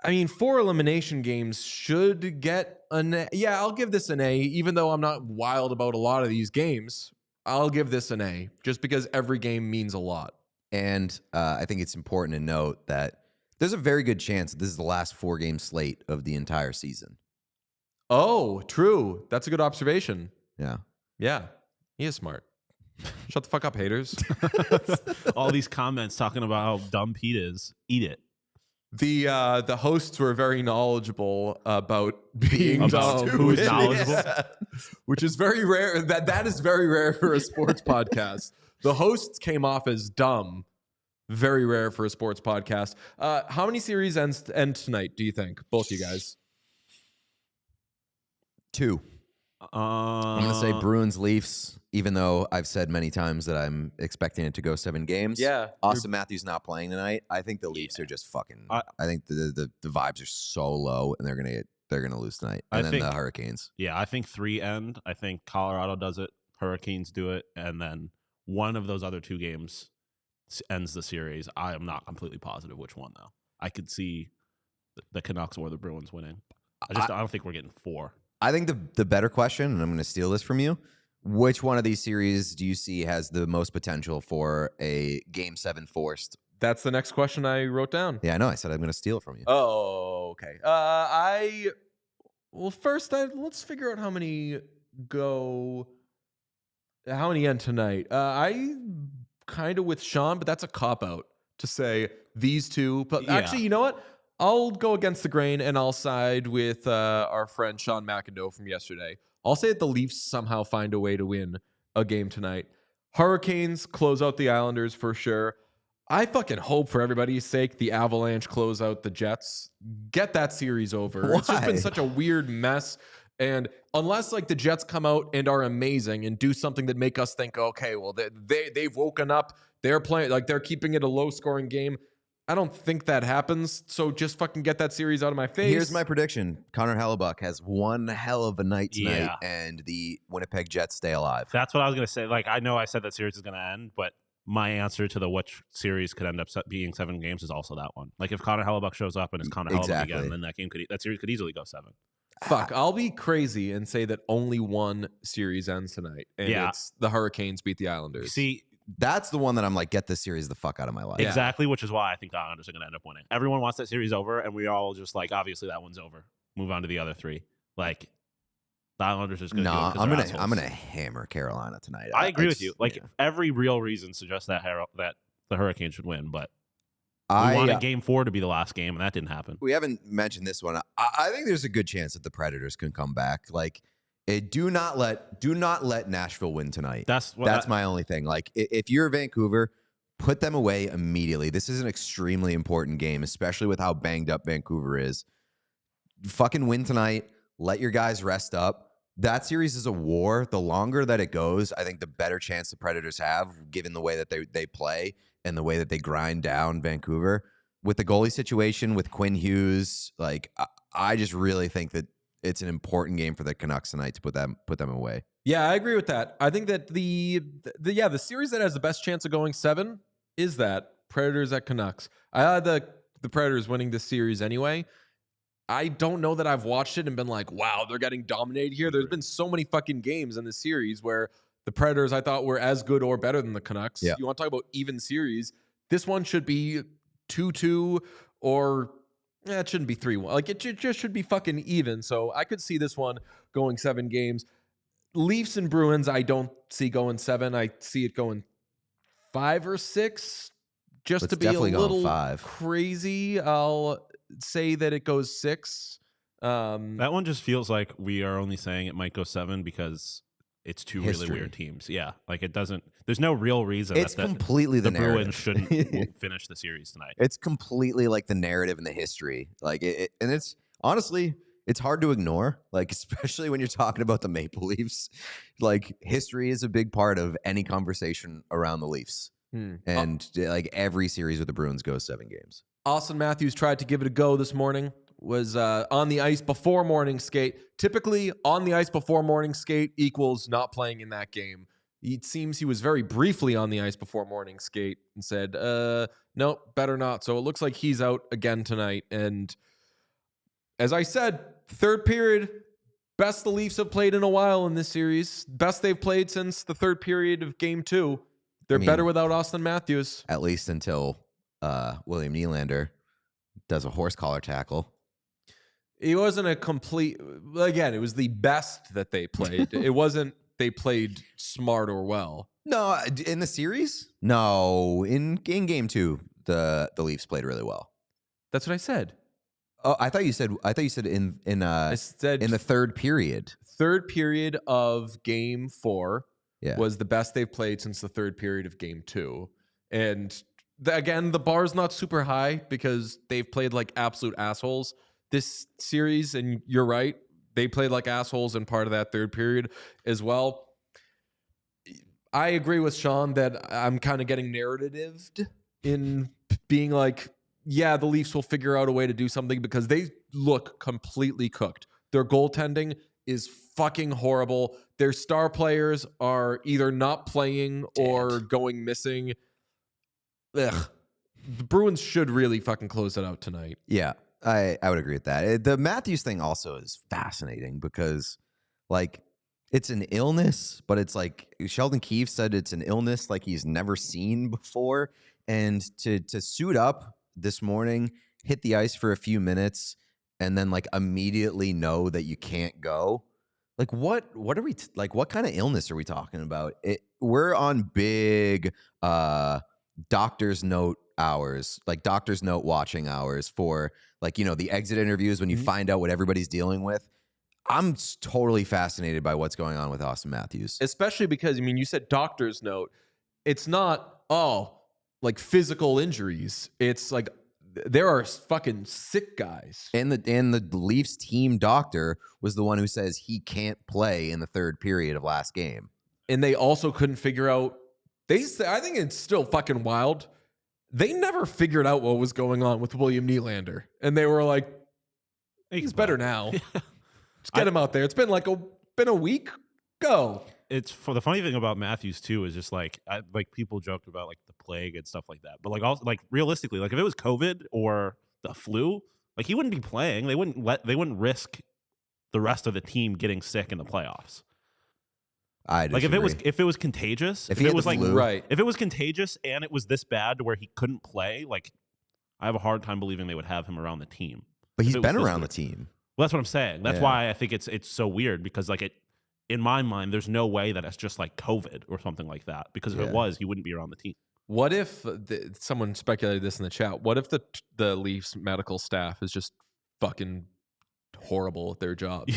I mean, 4 elimination games should get an A. Yeah, I'll give this an A, even though I'm not wild about a lot of these games. I'll give this an A, just because every game means a lot. And I think it's important to note that there's a very good chance that this is the last 4-game slate of the entire season. Oh, true. That's a good observation. Yeah. Yeah, he is smart. Shut the fuck up, haters. All these comments talking about how dumb Pete is. Eat it. The hosts were very knowledgeable about being About dumb. who's knowledgeable. Yeah. Which is very rare. That is very rare for a sports podcast. The hosts came off as dumb. Very rare for a sports podcast. How many series end tonight, do you think? Both you guys. 2. I'm going to say Bruins Leafs, even though I've said many times that I'm expecting it to go 7 games. Yeah. Austin Matthews not playing tonight. I think the Leafs are just fucking. I think the vibes are so low, and they're gonna lose tonight. And then the Hurricanes. Yeah, I think 3 end. I think Colorado does it. Hurricanes do it, and then one of those other 2 games ends the series. I am not completely positive which one though. I could see the Canucks or the Bruins winning. I don't think we're getting 4. I think the better question, and I'm going to steal this from you, which one of these series do you see has the most potential for a Game 7 forced? That's the next question I wrote down. Yeah, I know. I said I'm going to steal it from you. Oh, okay. First, let's figure out how many end tonight. I kind of with Sean, but that's a cop-out to say these two. But actually, you know what? I'll go against the grain, and I'll side with our friend Sean McIndoe from yesterday. I'll say that the Leafs somehow find a way to win a game tonight. Hurricanes close out the Islanders for sure. I fucking hope for everybody's sake the Avalanche close out the Jets. Get that series over. Why? It's just been such a weird mess. And unless like the Jets come out and are amazing and do something that make us think, okay, well, they've woken up. They're playing, like they're keeping it a low-scoring game. I don't think that happens, so just fucking get that series out of my face. Here's my prediction. Connor Hellebuck has one hell of a night tonight, and the Winnipeg Jets stay alive. That's what I was going to say. Like, I know I said that series is going to end, but my answer to the which series could end up being 7 games is also that one. Like, if Connor Hellebuck shows up and it's Connor Hellebuck again, then that series could easily go 7. Fuck, I'll be crazy and say that only one series ends tonight, and it's the Hurricanes beat the Islanders. See, that's the one that I'm like, get this series the fuck out of my life. Exactly, which is why I think the Islanders are going to end up winning. Everyone wants that series over, and we all just like, obviously that one's over. Move on to the other 3. Like, the Islanders are just going to do it. I'm gonna hammer Carolina tonight. I agree with you. Like, every real reason suggests that the Hurricanes should win, but we wanted Game 4 to be the last game, and that didn't happen. We haven't mentioned this one. I think there's a good chance that the Predators can come back. Like, do not let Nashville win tonight. That's my only thing. Like, if you're Vancouver, put them away immediately. This is an extremely important game, especially with how banged up Vancouver is. Fucking win tonight. Let your guys rest up. That series is a war. The longer that it goes, I think the better chance the Predators have, given the way that they play and the way that they grind down Vancouver. With the goalie situation, with Quinn Hughes, like, I just really think that it's an important game for the Canucks tonight to put them away. Yeah, I agree with that. I think that the series that has the best chance of going 7 is that Predators at Canucks. I had the Predators winning this series anyway. I don't know that I've watched it and been like, wow, they're getting dominated here. There's been so many fucking games in the series where the Predators I thought were as good or better than the Canucks. Yeah. You want to talk about even series? This one should be 2-2 or it shouldn't be 3-1. Like it just should be fucking even. So I could see this one going 7 games. Leafs and Bruins, I don't see going 7. I see it going 5 or 6. Just It's to be a definitely going little 5. crazy, I'll say that it goes 6. That one just feels like we are only saying it might go 7 because it's two History. really weird teams. Yeah, like it doesn't. There's no real reason. It's completely the the Bruins narrative. shouldn't finish the series tonight. It's completely like the narrative and the history. Like and it's honestly, it's hard to ignore. Like especially when you're talking about the Maple Leafs. Like history is a big part of any conversation around the Leafs. And like every series with the Bruins goes 7 games. Auston Matthews tried to give it a go this morning. Was on the ice before morning skate. Typically, on the ice before morning skate equals not playing in that game. It seems he was very briefly on the ice before morning skate and said, nope, better not. So it looks like he's out again tonight. And as I said, third period, best the Leafs have played in a while in this series. Best they've played since the third period of game 2. They're better without Auston Matthews. At least until William Nylander does a horse collar tackle. It wasn't a complete. Again, it was the best that they played. It wasn't they played smart or well. No, in the series? No, in game 2, the Leafs played really well. That's what I said. Oh, I thought you said in I said in the third period. Third period of game 4 Yeah. was the best they've played since the third period of game 2. And again, the bar's not super high because they've played like absolute assholes this series. And you're right. They played like assholes in part of that third period as well. I agree with Sean that I'm kind of getting narratived in being like, yeah, the Leafs will figure out a way to do something because they look completely cooked. Their goaltending is fucking horrible. Their star players are either not playing or going missing. Ugh. The Bruins should really fucking close it out tonight. Yeah, I would agree with that. The Matthews thing also is fascinating because, like, it's an illness, but it's like Sheldon Keefe said it's an illness like he's never seen before. And to suit up this morning, hit the ice for a few minutes, and then like immediately know that you can't go. Like what are we like? What kind of illness are we talking about? We're on big doctor's note hours, like doctor's note watching hours for like, you know, the exit interviews when you find out what everybody's dealing with. I'm totally fascinated by what's going on with Auston Matthews. Especially because, I mean, you said doctor's note. It's not, like physical injuries. It's like there are fucking sick guys. And the Leafs team doctor was the one who says he can't play in the third period of last game. And they also couldn't figure out, I think it's still fucking wild. They never figured out what was going on with William Nylander. And they were like, he's better now. Just get him out there. It's been like a week. Go. It's for the funny thing about Matthews too is just like like people joked about like the plague and stuff like that, but like also like realistically, like if it was COVID or the flu, like he wouldn't be playing. They wouldn't risk the rest of the team getting sick in the playoffs. I disagree. Like if it was contagious, if it had was the like flu, right. If it was contagious and it was this bad to where he couldn't play, like I have a hard time believing they would have him around the team. but he's If it was been this around the weird. team. Well, that's what I'm saying. That's Yeah. why I think it's so weird because like in my mind, there's no way that it's just like COVID or something like that. Because if it was, he wouldn't be around the team. What if someone speculated this in the chat? What if the Leafs medical staff is just fucking horrible at their jobs?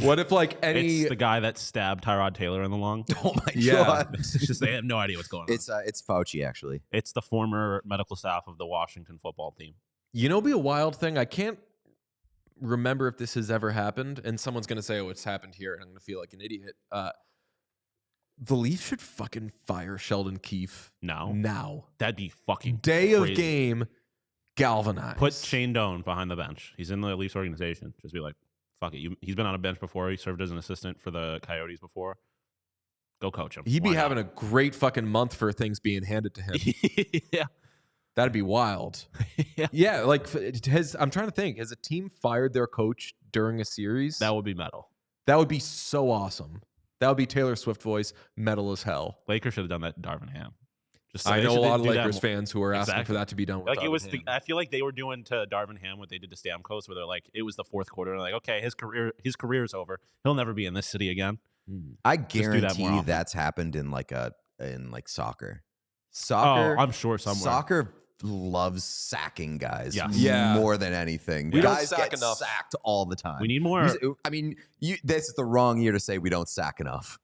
What if like It's the guy that stabbed Tyrod Taylor in the lung. Oh my Yeah. god! It's just they have no idea what's going on. It's Fauci actually. It's the former medical staff of the Washington football team. You know, be a wild thing. I can't remember if this has ever happened, and someone's gonna say, "Oh, it's happened here," and I'm gonna feel like an idiot. The Leafs should fucking fire Sheldon Keefe now. That'd be fucking Day crazy. of game, galvanized. Put Shane Doan behind the bench. He's in the Leafs organization. Just be like, fuck it. He's been on a bench before. He served as an assistant for the Coyotes before. Go coach him. He'd be Why having not? a great fucking month for things being handed to him. Yeah. That'd be wild. Yeah. Like I'm trying to think. Has a team fired their coach during a series? That would be metal. That would be so awesome. That would be Taylor Swift voice, metal as hell. Lakers should have done that to Darvin Ham. I know a lot of Lakers fans who are asking for that to be done with like Darvin it was. Ham. I feel like they were doing to Darvin Ham what they did to Stamkos, where they're like, it was the fourth quarter, and like, okay, his career is over. He'll never be in this city again. I do that more guarantee often. that's happened in soccer. Oh, I'm sure somewhere. Soccer loves sacking guys Yes. Yeah. more than anything. We don't Guys sack get enough. sacked all the time. We need more. I mean, this is the wrong year to say we don't sack enough.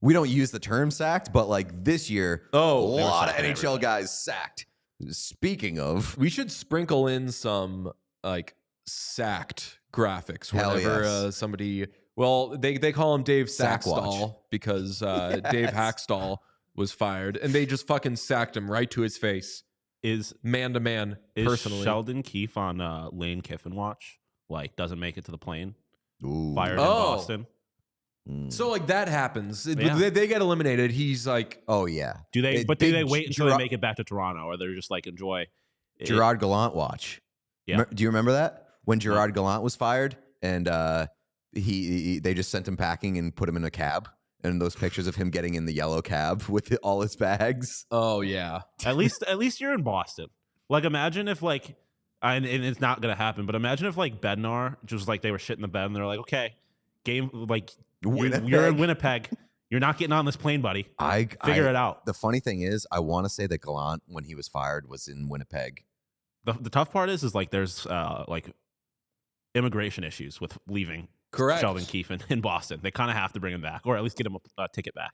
We don't use the term sacked, but like this year, a lot of sacking NHL guys sacked. Speaking of, We should sprinkle in some like sacked graphics Hell whenever yes. somebody. Well, they call him Dave Sack watch. Sackstall because Dave Hakstol was fired, and they just fucking sacked him right to his face, Is man to man, is personally. Sheldon Keefe on Lane Kiffin watch? Like, doesn't make it to the plane. ooh, Fired in Oh. Boston. So like that happens. Yeah. They get eliminated. He's like, oh yeah. Do they? It- But do they- they wait until Gerard- they make it back to Toronto, or they're just like enjoy? it? Gerard Gallant watch. Yeah. Do you remember that when Gerard Gallant was fired and they just sent him packing and put him in a cab, and those pictures of him getting in the yellow cab with all his bags. oh yeah, At least you're in Boston. Like, imagine if like, and it's not gonna happen. But imagine if like Bednar just like they were shit in the bed, and they're like, okay, game like you're in Winnipeg. You're not getting on this plane, buddy. Figure it out. The funny thing is, I want to say that Gallant, when he was fired, was in Winnipeg. The tough part is like there's like immigration issues with leaving correct. Sheldon Keefe in Boston. They kind of have to bring him back, or at least get him a ticket back.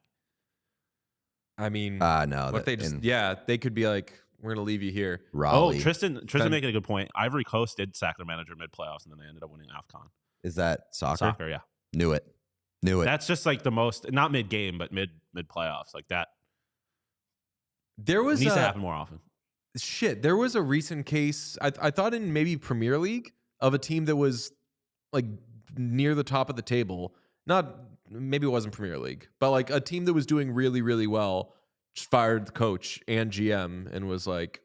I mean, No, what they just they could be like, we're gonna leave you here. Raleigh. Oh, Tristan making a good point. Ivory Coast did sack their manager mid playoffs, and then they ended up winning AFCON. Is that soccer? Soccer, yeah. Knew it. That's just like the most, not mid game, but mid playoffs. Like that There was needs to happen more often. shit. There was a recent case. I thought in maybe Premier League of a team that was like near the top of the table. Not maybe it wasn't Premier League, but like a team that was doing really really well just fired the coach and GM and was like,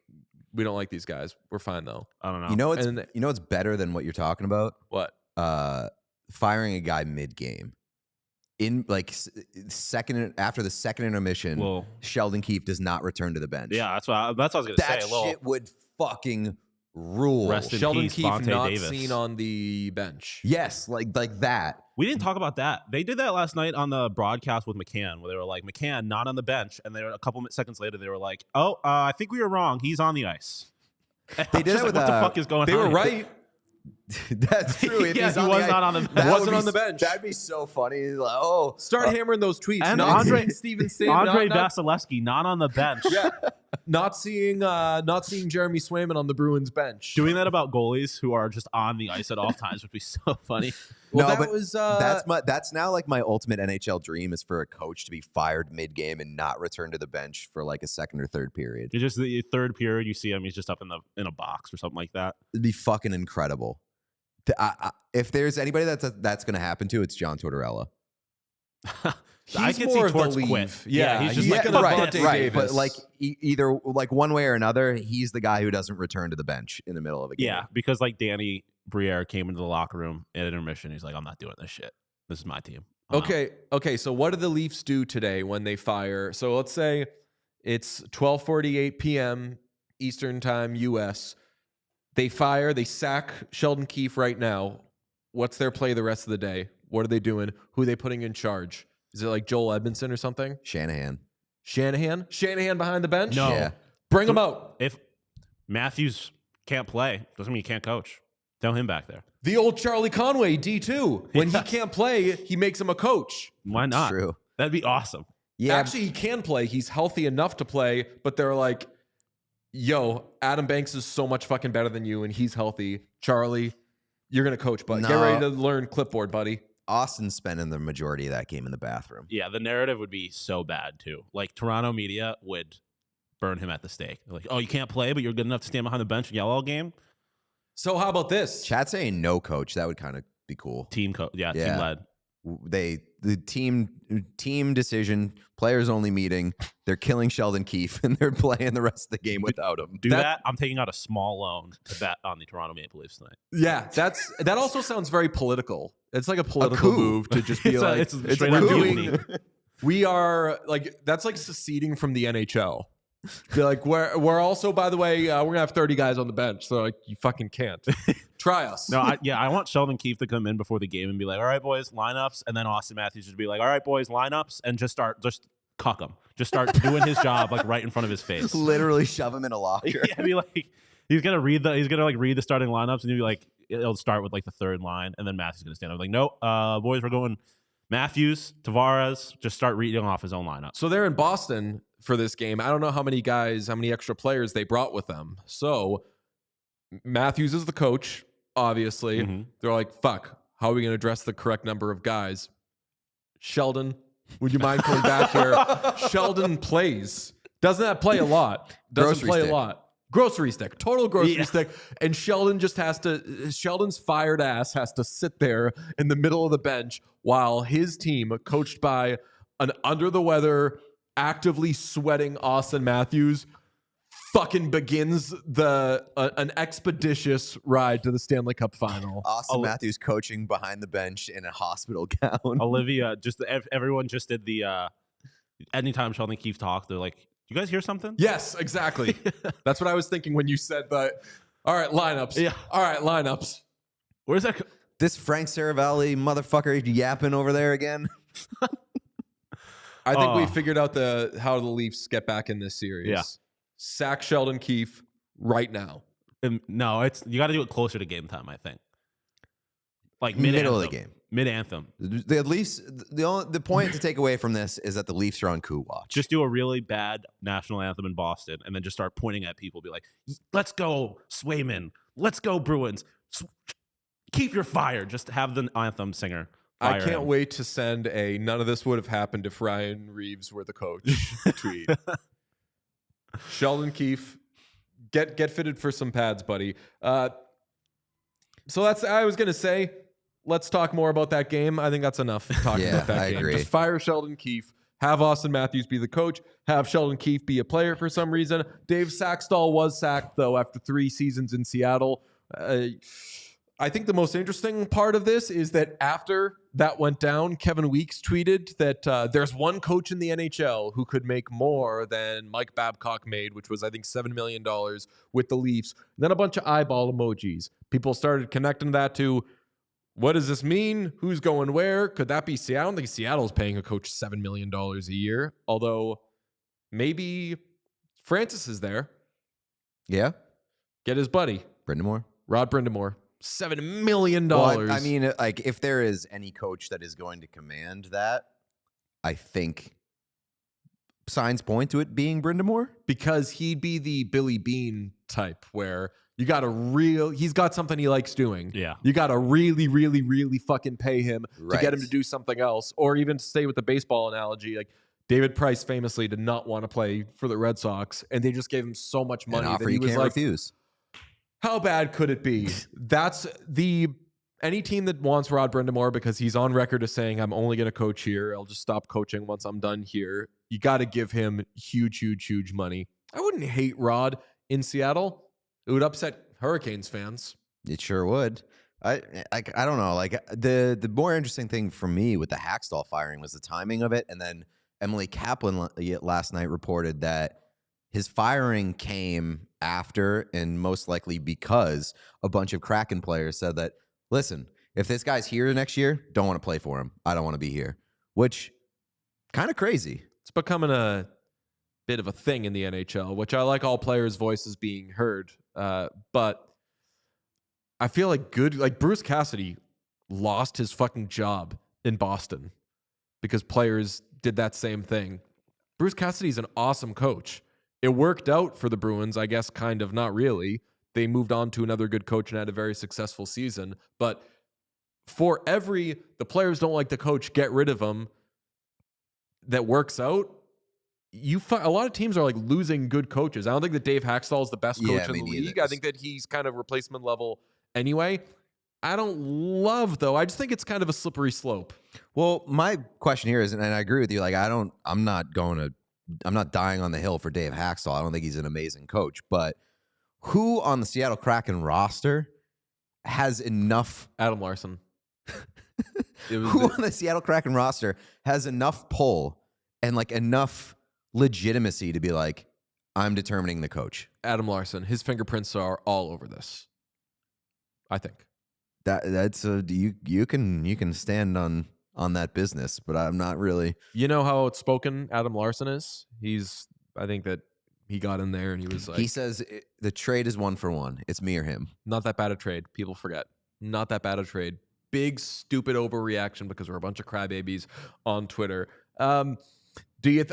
we don't like these guys. We're fine though. I don't know. You know it's better than what you're talking about. What? Firing a guy mid game. In like after the second intermission, Well- Sheldon Keefe does not return to the bench. Yeah, that's what I was gonna say. That A little shit would fucking rule. Rest in Sheldon peace, Keefe Vontae not Davis. seen on the bench. Yes, like that. We didn't talk about that. They did that last night on the broadcast with McCann, where they were like, McCann not on the bench, and they were a couple seconds later they were like, oh, I think we were wrong. He's on the ice. They did it with what the fuck is going They on? were here? right. That's true. If Yeah, he's he on was the not ice, on the- that wasn't would be on the bench. That'd be so funny. He's like, oh, Start hammering those tweets. And not Andre- seeing Steven Stamkos. Andre not, Vasilevsky not on the bench. yeah, not seeing Jeremy Swayman on the Bruins bench. Doing that about goalies who are just on the ice at all times would be so funny. Well, No, that but was that's now like my ultimate NHL dream is for a coach to be fired mid game and not return to the bench for like a second or third period. You're just the third period, you see him, he's just up in a box or something like that. It'd be fucking incredible. If there's anybody that's going to happen to, it's John Tortorella. I could see more of the Torts leave. quit. Yeah, he's just he's like, gonna fuck Vontae this. right. Davis. But like either like one way or another, he's the guy who doesn't return to the bench in the middle of a game. Yeah, because like Danny Briere came into the locker room at intermission. He's like, I'm not doing this shit. This is my team. I'm out." Okay. So what do the Leafs do today when they fire? So let's say it's 12:48 p.m. Eastern Time, U.S. They sack Sheldon Keefe right now. What's their play the rest of the day? What are they doing? Who are they putting in charge? Is it like Joel Edmondson or something? Shanahan. Shanahan behind the bench? No. Yeah. Bring him out. If Matthews can't play, doesn't mean he can't coach. Throw him back there. The old Charlie Conway, D2. When he can't play, he makes him a coach. Why not? True. That'd be awesome. Yeah. Actually, he can play. He's healthy enough to play, but they're like, yo, Adam Banks is so much fucking better than you, and he's healthy. Charlie, you're going to coach, but get No. ready to learn clipboard, buddy. Austin's spending the majority of that game in the bathroom. Yeah, the narrative would be so bad too. Like Toronto media would burn him at the stake. They're like, oh, you can't play, but you're good enough to stand behind the bench and yell all game. So how about this? Chat saying no coach. That would kind of be cool. Team Yeah. led. The team decision, players only meeting. They're killing Sheldon Keefe and they're playing the rest of the game without him. That I'm taking out a small loan to bet on the Toronto Maple Leafs tonight. Yeah, that also sounds very political. It's like a political move to just be it's straight we're up doing. mutiny. We are like that's like seceding from the NHL. They're like we're also, by the way, we're gonna have 30 guys on the bench. So like you fucking can't try us. No, I want Sheldon Keefe to come in before the game and be like, all right, boys, lineups, and then Austin Matthews just be like, all right, boys, lineups, and just cuck him, just start doing his job like right in front of his face. Literally shove him in a locker. Yeah, be like, he's gonna read the starting lineups, and he'll be like, it'll start with like the third line, and then Matthews is gonna stand up like, no, boys, we're going Matthews, Tavares, just start reading off his own lineup. So they're in Boston for this game. I don't know how many extra players they brought with them. So Matthews is the coach, obviously. Mm-hmm. They're like, fuck, how are we going to address the correct number of guys? Sheldon, would you mind coming back here? Sheldon doesn't that play a lot? Doesn't play a lot. Grocery stick, total grocery stick. And Sheldon's fired ass has to sit there in the middle of the bench while his team, coached by an under the weather, actively sweating Austin Matthews, fucking begins an expeditious ride to the Stanley Cup final. Austin Matthews coaching behind the bench in a hospital gown. Olivia, everyone just did the anytime Sheldon Keefe talked, they're like, you guys hear something? Yes, exactly. That's what I was thinking when you said that. All right, lineups. Yeah. All right, lineups. Where's that? This Frank Saravalli motherfucker yapping over there again. I think we figured out how the Leafs get back in this series. Yeah. Sack Sheldon Keefe right now. No, you got to do it closer to game time, I think. Like middle of the game. Mid-anthem. The Leafs, the point to take away from this is that the Leafs are on coup watch. Just do a really bad national anthem in Boston and then just start pointing at people. Be like, let's go, Swayman. Let's go, Bruins. Keep your fire. Just have the anthem singer. I can't wait to send none of this would have happened if Ryan Reeves were the coach tweet. Sheldon Keefe, get fitted for some pads, buddy. So I was going to say, let's talk more about that game. I think that's enough talking about that game. Agree. Just fire Sheldon Keefe. Have Austin Matthews be the coach. Have Sheldon Keefe be a player for some reason. Dave Hakstol was sacked, though, after 3 seasons in Seattle. I think the most interesting part of this is that after that went down, Kevin Weeks tweeted that there's one coach in the NHL who could make more than Mike Babcock made, which was, I think, $7 million with the Leafs. And then a bunch of eyeball emojis. People started connecting that to, what does this mean? Who's going where? Could that be Seattle? I don't think Seattle's paying a coach $7 million a year, although maybe Francis is there. Yeah. Get his buddy. Rod Brindamore. $7 million. Well, I mean, like, if there is any coach that is going to command that, I think signs point to it being Brindamore. Because he'd be the Billy Bean type where he's got something he likes doing. Yeah. You got to really, really, really fucking pay him to get him to do something else. Or even to stay with the baseball analogy, like David Price famously did not want to play for the Red Sox, and they just gave him so much money that he you was can't like, refuse. How bad could it be? That's any team that wants Rod Brindamore because he's on record as saying, I'm only going to coach here. I'll just stop coaching once I'm done here. You got to give him huge, huge, huge money. I wouldn't hate Rod in Seattle. It would upset Hurricanes fans. It sure would. I don't know. Like the more interesting thing for me with the Hakstol firing was the timing of it. And then Emily Kaplan last night reported that his firing came after and most likely because a bunch of Kraken players said that, listen, if this guy's here next year, don't want to play for him. I don't want to be here, which kind of crazy. It's becoming a bit of a thing in the NHL, which I like all players' voices being heard. But I feel like Bruce Cassidy lost his fucking job in Boston because players did that same thing. Bruce Cassidy's an awesome coach. It worked out for the Bruins, I guess, kind of, not really. They moved on to another good coach and had a very successful season. But for the players don't like the coach, get rid of him, that works out, a lot of teams are like losing good coaches. I don't think that Dave Hakstol is the best coach in the league. I think that he's kind of replacement level anyway. I don't love, though. I just think it's kind of a slippery slope. Well, my question here is, and I agree with you, like, I'm not dying on the hill for Dave Hakstol. I don't think he's an amazing coach, but who on the Seattle Kraken roster has enough? Adam Larson. Who on the Seattle Kraken roster has enough pull and like enough legitimacy to be like, I'm determining the coach? Adam Larson. His fingerprints are all over this, I think. That's you can stand on that business, but I'm not really. You know how outspoken Adam Larson is? I think that he got in there and he was like, he says the trade is 1-for-1. It's me or him. not that bad a trade. People forget. Not that bad a trade. Big, stupid overreaction because we're a bunch of crybabies on Twitter. Do you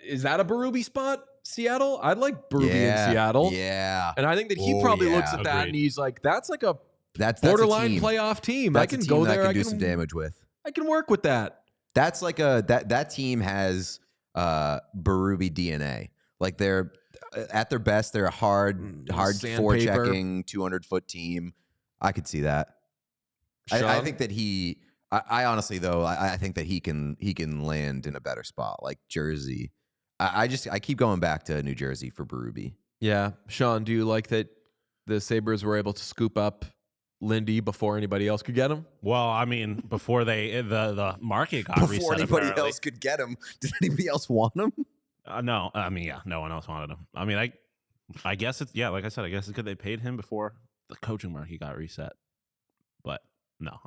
is that a Berube spot, Seattle? I'd like Berube in Seattle. Yeah. And I think that he probably looks at that and he's like, that's like a borderline playoff team. I can go there. I can do some damage with. I can work with that. That's like that team has Berube DNA. Like they're at their best, they're a hard forechecking 200-foot team. I could see that. I think that I honestly though I think that he can land in a better spot like Jersey. I keep going back to New Jersey for Berube. Yeah, Sean, do you like that the Sabres were able to scoop up Lindy before anybody else could get him? Well, I mean, before the market got reset, before anybody apparently. else could get him, did anybody else want him? No, I mean, yeah, no one else wanted him. I mean, I guess it's like I said, I guess it's good they paid him before the coaching market got reset. But no,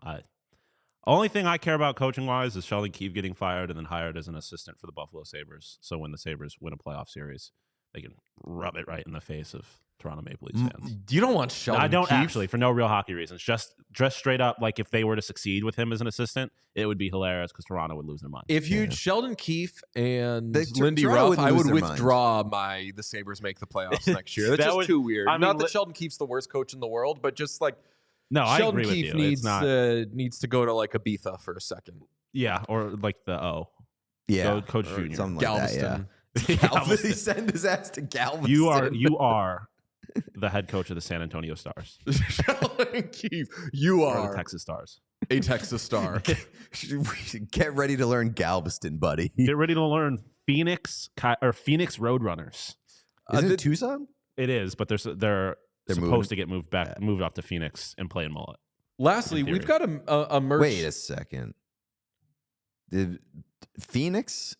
only thing I care about coaching wise is Sheldon Keefe getting fired and then hired as an assistant for the Buffalo Sabres. So when the Sabres win a playoff series, they can rub it right in the face of Toronto Maple Leafs fans. You don't want Sheldon I don't Keefe? actually, for no real hockey reasons. Just straight up, like if they were to succeed with him as an assistant, it would be hilarious because Toronto would lose their mind. If you Sheldon Keefe and They- Lindy Toronto Ruff, would I lose would their withdraw the Sabres make the playoffs next year. That's That just would- too weird. I mean, Not that Sheldon Keefe's the worst coach in the world, but just like No, I Sheldon agree Keefe with you. needs to go to like Ibiza for a second. Yeah, or like the Yeah, Coach or Junior. something like Galveston. that. Yeah. Galveston. He sent his ass to Galveston. You are the head coach of the San Antonio Stars Sheldon Keefe, you or are the Texas Stars. a Texas star. Get ready to learn Galveston, buddy. Get ready to learn Phoenix Roadrunners. Is it Tucson? It is, but they're supposed moving- to get moved up to Phoenix and play in Mullet. Lastly, In theory. we've got a merch. Wait a second. Phoenix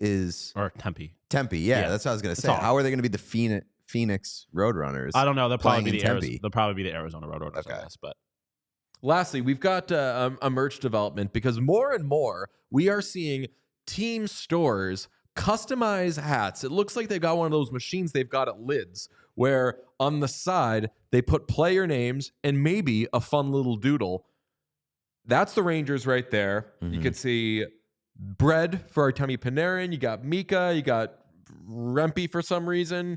is Or Tempe. Tempe. Yeah, Yeah. that's what I was going to It's say. all- How are they going to be the Phoenix Roadrunners? I don't know. They'll probably playing be in the Tempe. They'll probably be the Arizona Roadrunners, Okay. I guess. But Lastly, we've got a merch development because more and more we are seeing team stores customize hats. It looks like they've got one of those machines they've got at Lids where on the side they put player names and maybe a fun little doodle. That's the Rangers right there. You Mhm. could see Bread for Artemi Panarin. You got Mika. You got Rempe for some reason.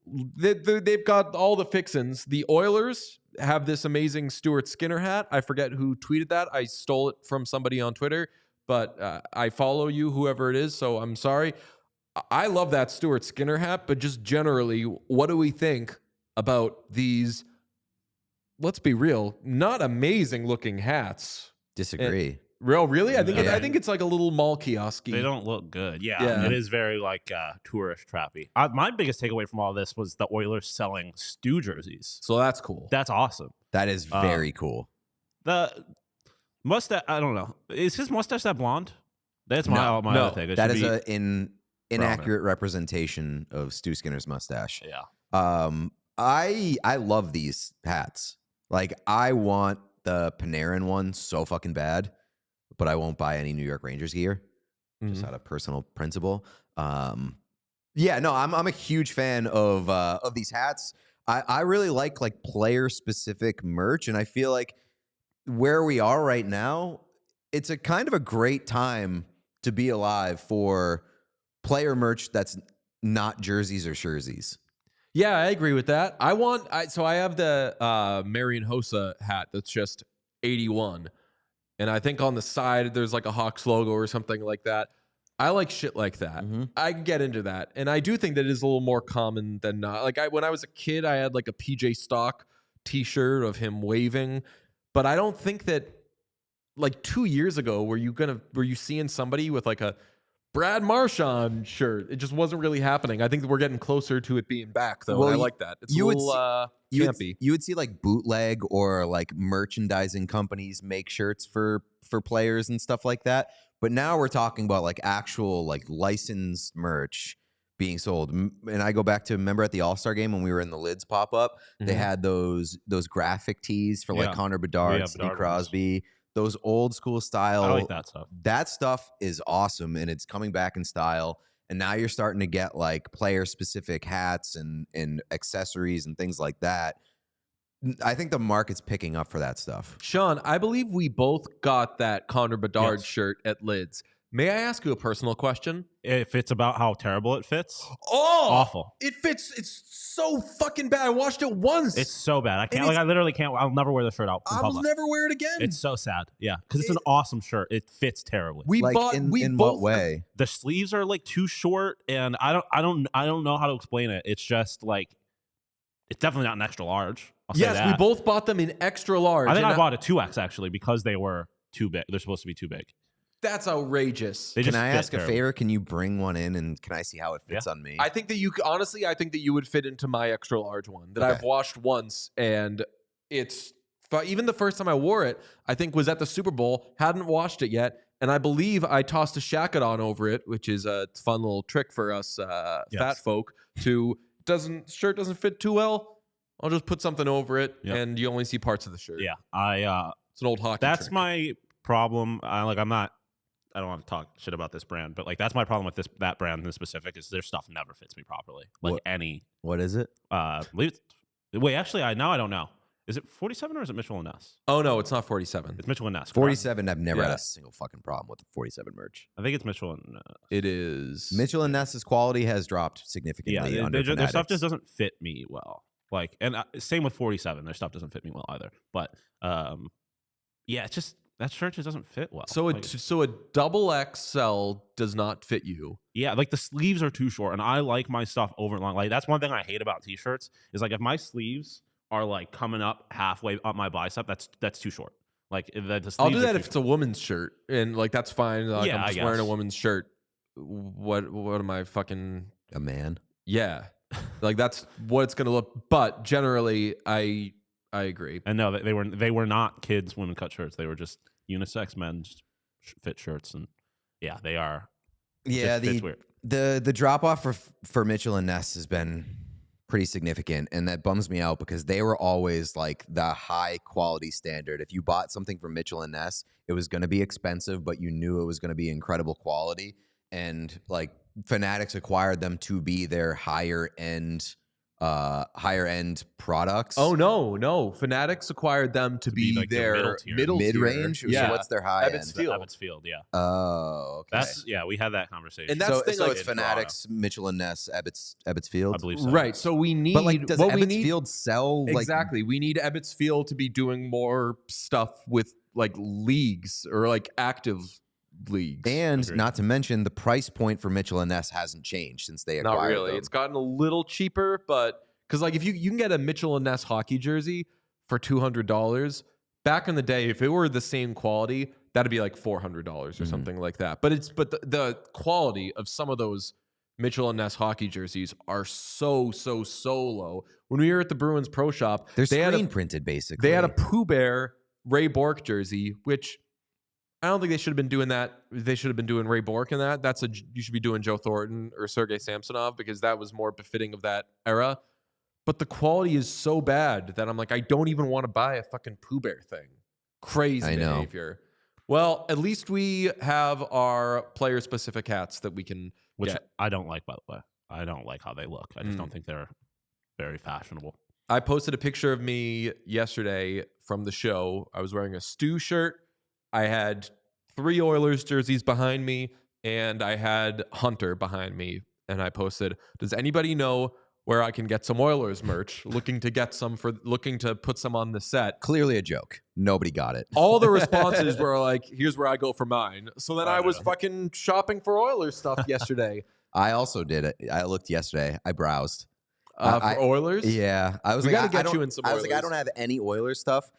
They've got all the fixins. The Oilers have this amazing Stuart Skinner hat. I forget who tweeted that. I stole it from somebody on Twitter, but I follow you, whoever it is, so I'm sorry. I love that Stuart Skinner hat, but just generally, what do we think about these, let's be real, not amazing looking hats? Disagree. Really? I think Yeah. I think it's like a little mall kiosk. they don't look good. Yeah, Yeah. it is very like tourist trappy. My biggest takeaway from all this was the Oilers selling Stu jerseys. So that's cool. That's awesome. That is very cool. The mustache, I don't know. Is his mustache that blonde? That's my No. other thing. It That should is be- an inaccurate representation of Stu Skinner's mustache. yeah. I love these hats. Like I want the Panarin one so fucking bad, but I won't buy any New York Rangers gear just Mhm. out of personal principle. Yeah, no, I'm a huge fan of these hats. I really like player specific merch, and I feel like where we are right now, it's a kind of a great time to be alive for player merch that's not jerseys or jerseys. Yeah, I agree with that. I have the Marian Hossa hat that's just 81. And I think on the side there's like a Hawks logo or something like that. I like shit like that. Mhm. I can get into that. And I do think that it is a little more common than not. Like when I was a kid, I had like a PJ Stock t-shirt of him waving. But I don't think that like 2 years ago, were you seeing somebody with like a Brad Marchand shirt? It just wasn't really happening. I think that we're getting closer to it being back, though. Well, and I like that. It's you a would little campy. You would see like bootleg or like merchandising companies make shirts for players and stuff like that. But now we're talking about like actual like licensed merch being sold. And I go back to, remember at the All-Star game when we were in the Lids pop-up, they had those graphic tees for like Connor Bedard, Sidney Crosby, those old school style. I like that stuff. That stuff is awesome, and it's coming back in style. And now you're starting to get like player-specific hats and accessories and things like that. I think the market's picking up for that stuff. Sean, I believe we both got that Connor Bedard shirt at Lids. May I ask you a personal question? If it's about how terrible it fits, awful. It fits. It's so fucking bad. I watched it once. It's so bad. I can't. Like, I literally can't. I'll never wear the shirt out. I will never wear it again. It's so sad. Yeah, because it's an awesome shirt. It fits terribly. We like bought. In both what way? The sleeves are like too short, and I don't know how to explain it. It's just like, it's definitely not an extra large. I'll say that. We both bought them in extra large. I think I bought a 2X actually because they were too big. They're supposed to be too big. That's outrageous. Can I ask a favor? Can you bring one in and can I see how it fits on me? I think that honestly, I think that you would fit into my extra large one that I've washed once, and it's even the first time I wore it, I think was at the Super Bowl, hadn't washed it yet, and I believe I tossed a shacket on over it, which is a fun little trick for us fat folk. Shirt doesn't fit too well, I'll just put something over it, and you only see parts of the shirt. Yeah, it's an old hockey. That's trick. my problem. I don't want to talk shit about this brand, but like that's my problem with that brand in specific is their stuff never fits me properly. Like what is it? Wait, actually, I don't know. Is it 47 or is it Mitchell & Ness? Oh no, it's not 47. It's Mitchell & Ness. 47. I've never had a single fucking problem with the 47 merch. I think it's Mitchell & Ness. It is. Mitchell & Ness's quality has dropped significantly. Yeah, under their stuff just doesn't fit me well. Like, and same with 47. Their stuff doesn't fit me well either. But yeah, it's just. That shirt just doesn't fit well. So a double XL does not fit you. Yeah, like the sleeves are too short, and I like my stuff over long. Like that's one thing I hate about t-shirts is like if my sleeves are like coming up halfway up my bicep, that's too short. Like I'll do that if it's a woman's shirt, and like that's fine. Like, yeah, I'm just wearing a woman's shirt. What am I fucking a man? Yeah, like that's what it's gonna look. But generally, I agree. And no, they were not kids women cut shirts. They were just unisex men's fit shirts, and yeah, they are. Yeah, the drop off for Mitchell & Ness has been pretty significant, and that bums me out because they were always like the high quality standard. If you bought something from Mitchell & Ness, it was going to be expensive, but you knew it was going to be incredible quality, and like Fanatics acquired them to be their higher end products. Oh no! Fanatics acquired them to be like their mid range. Yeah, so what's their high end? Ebbets Field. Yeah. Oh, okay. We had that conversation. And that's so it's Fanatics, Mitchell & Ness, Ebbets Field. I believe so. Right. So we need. But like, does Ebbets Field sell? Exactly. We need Ebbets Field to be doing more stuff with like leagues or like active leagues. And Agreed. Not to mention the price point for Mitchell & Ness hasn't changed since they acquired Not really. them. It's gotten a little cheaper, but because like if you can get a Mitchell & Ness hockey jersey for $200, back in the day, if it were the same quality, that'd be like $400 or something like that. But the quality of some of those Mitchell & Ness hockey jerseys are so low. When we were at the Bruins Pro Shop, they're screen printed basically. They had a Pooh Bear Ray Bourque jersey, which I don't think they should have been doing that. They should have been doing Ray Bourque in that. You should be doing Joe Thornton or Sergei Samsonov because that was more befitting of that era. But the quality is so bad that I'm like, I don't even want to buy a fucking Pooh Bear thing. Crazy behavior. Well, at least we have our player-specific hats that we can get. I don't like, by the way. I don't like how they look. I just don't think they're very fashionable. I posted a picture of me yesterday from the show. I was wearing a Stu shirt. I had 3 Oilers jerseys behind me, and I had Hunter behind me. And I posted, does anybody know where I can get some Oilers merch? Looking to put some on the set. Clearly a joke. Nobody got it. All the responses were like, here's where I go for mine. So then I was fucking shopping for Oilers stuff yesterday. I also did it. I looked yesterday. I browsed. For Oilers? Yeah. I was we like, gotta get you in some I was Oilers. like, I don't have any Oilers stuff.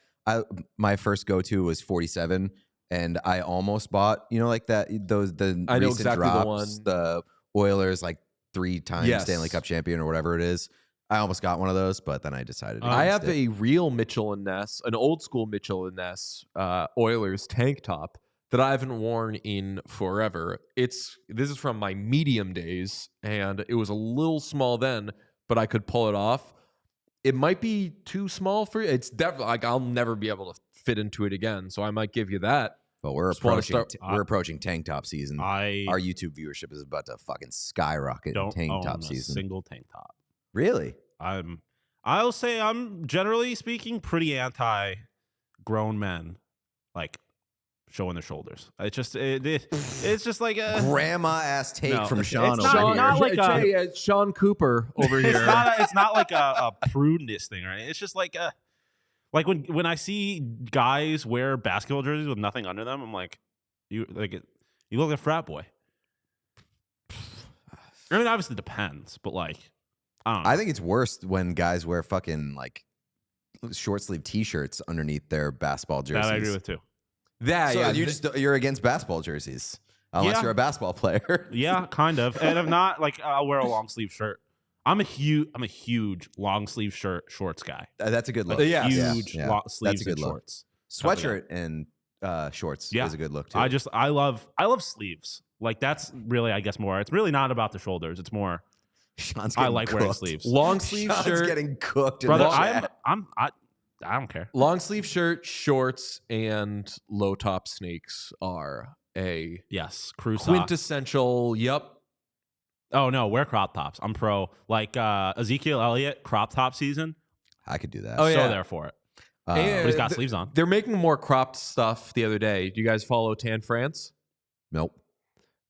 My first go-to was 47, and I almost bought, like that the I know recent exactly the drops, one. the Oilers like 3-time Yes. Stanley Cup champion or whatever it is. I almost got one of those, but then I decided I have against it. a real Mitchell and Ness, an old school Mitchell and Ness Oilers tank top that I haven't worn in forever. This is from my medium days, and it was a little small then, but I could pull it off. It might be too small for you. It's definitely like I'll never be able to fit into it again, so I might give you that. But we're Just wanna approaching tank top season. Our YouTube viewership is about to fucking skyrocket in tank top season. Single tank top. Really? I'll say I'm generally speaking pretty anti grown men like showing their shoulders. It's just like a grandma ass take from Sean it's over not, here. not like Sean Cooper over here. it's not like a prudeness thing, right? It's just like when I see guys wear basketball jerseys with nothing under them, I'm like, you look like a frat boy. I mean, obviously it depends, but like, I don't know. I think it's worse when guys wear fucking like short sleeve T-shirts underneath their basketball jerseys. That I agree with too. You're against basketball jerseys unless you're a basketball player. Yeah, kind of. And if not, like I'll wear a long sleeve shirt. I'm a huge long sleeve shorts guy. That's a good look. Huge long sleeves That's a good and look. shorts. Sweatshirt and shorts is a good look too. I love sleeves. Like that's really, I guess, more. It's really not about the shoulders. It's more. I like wearing sleeves. Long sleeve shirt, getting cooked. Brother, I don't care. Long sleeve shirt, shorts, and low top sneaks are a crew quintessential. Socks. Yep. Oh no, wear crop tops. I'm pro. Like Ezekiel Elliott crop top season. I could do that. Oh, yeah. So there for it. But he's got sleeves on. They're making more cropped stuff the other day. Do you guys follow Tan France? Nope.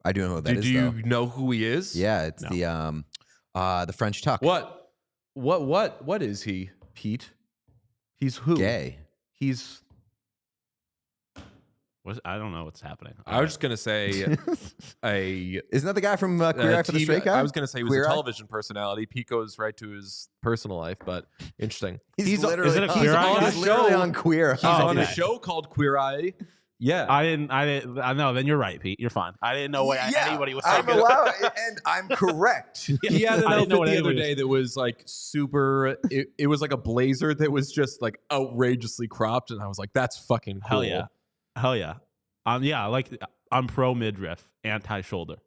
I do know who that is. Do you know who he is? Yeah, it's the French tuck. What is he, Pete? He's who? Gay. He's. I don't know what's happening. I was just gonna say Isn't that the guy from Queer Eye for the Straight Guy? I was gonna say he was Queer a Eye? television personality. Pete goes right to his personal life, but interesting. He's literally, is it a Queer Eye guy? He's literally on Queer Eye. He's on a show called Queer Eye. Yeah, I didn't. I know. Then you're right, Pete. You're fine. I didn't know what anybody was saying. I'm allowed, and I'm correct. He had an outfit the other day that was like super. It was like a blazer that was just like outrageously cropped, and I was like, "That's fucking cool." Hell yeah. I'm pro midriff, anti shoulder.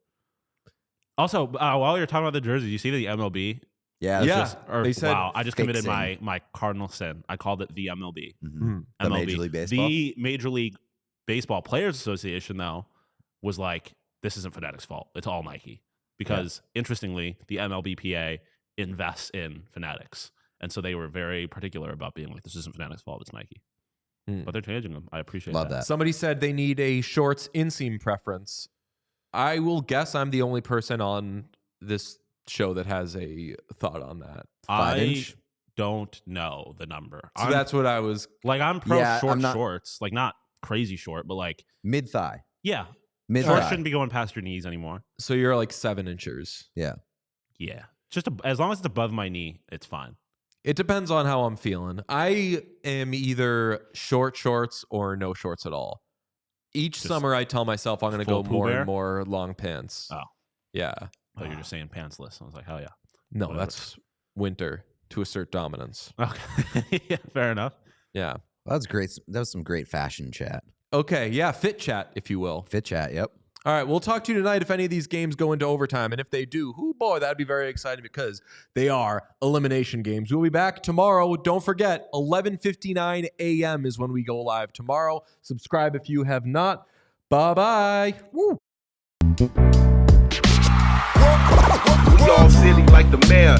Also, while you're talking about the jerseys, you see the MLB. Yeah. They said, wow, I just committed fixing. my cardinal sin. I called it the MLB. Mm-hmm. The MLB. Major League Baseball. The Major League Baseball Players Association, though, was like, this isn't Fanatics' fault. It's all Nike. Because, interestingly, the MLBPA invests in Fanatics. And so they were very particular about being like, this isn't Fanatics' fault, it's Nike. But they're changing them. I appreciate that. Somebody said they need a shorts inseam preference. I will guess I'm the only person on this show that has a thought on that. 5-inch? Don't know the number. So that's what I was. Like, I'm pro I'm not- shorts. Like, not crazy short, but like. Mid-thigh. Yeah. Mid-thigh. Shorts shouldn't be going past your knees anymore. So you're like 7 inches. Yeah. Yeah. Just as long as it's above my knee, it's fine. It depends on how I'm feeling. I am either short shorts or no shorts at all. Each summer, I tell myself I'm going to go more and more long pants. Oh. Yeah. Oh, you're just saying pantsless. I was like, hell yeah. No, Whatever. that's winter to assert dominance. Okay. Yeah, fair enough. Yeah. Well, that's great. That was some great fashion chat. Okay. Yeah. Fit chat, if you will. Fit chat. Yep. All right. We'll talk to you tonight if any of these games go into overtime. And if they do, boy, that'd be very exciting because they are elimination games. We'll be back tomorrow. Don't forget, 11:59 a.m. is when we go live tomorrow. Subscribe if you have not. Bye-bye. Woo. We all silly like the mayor.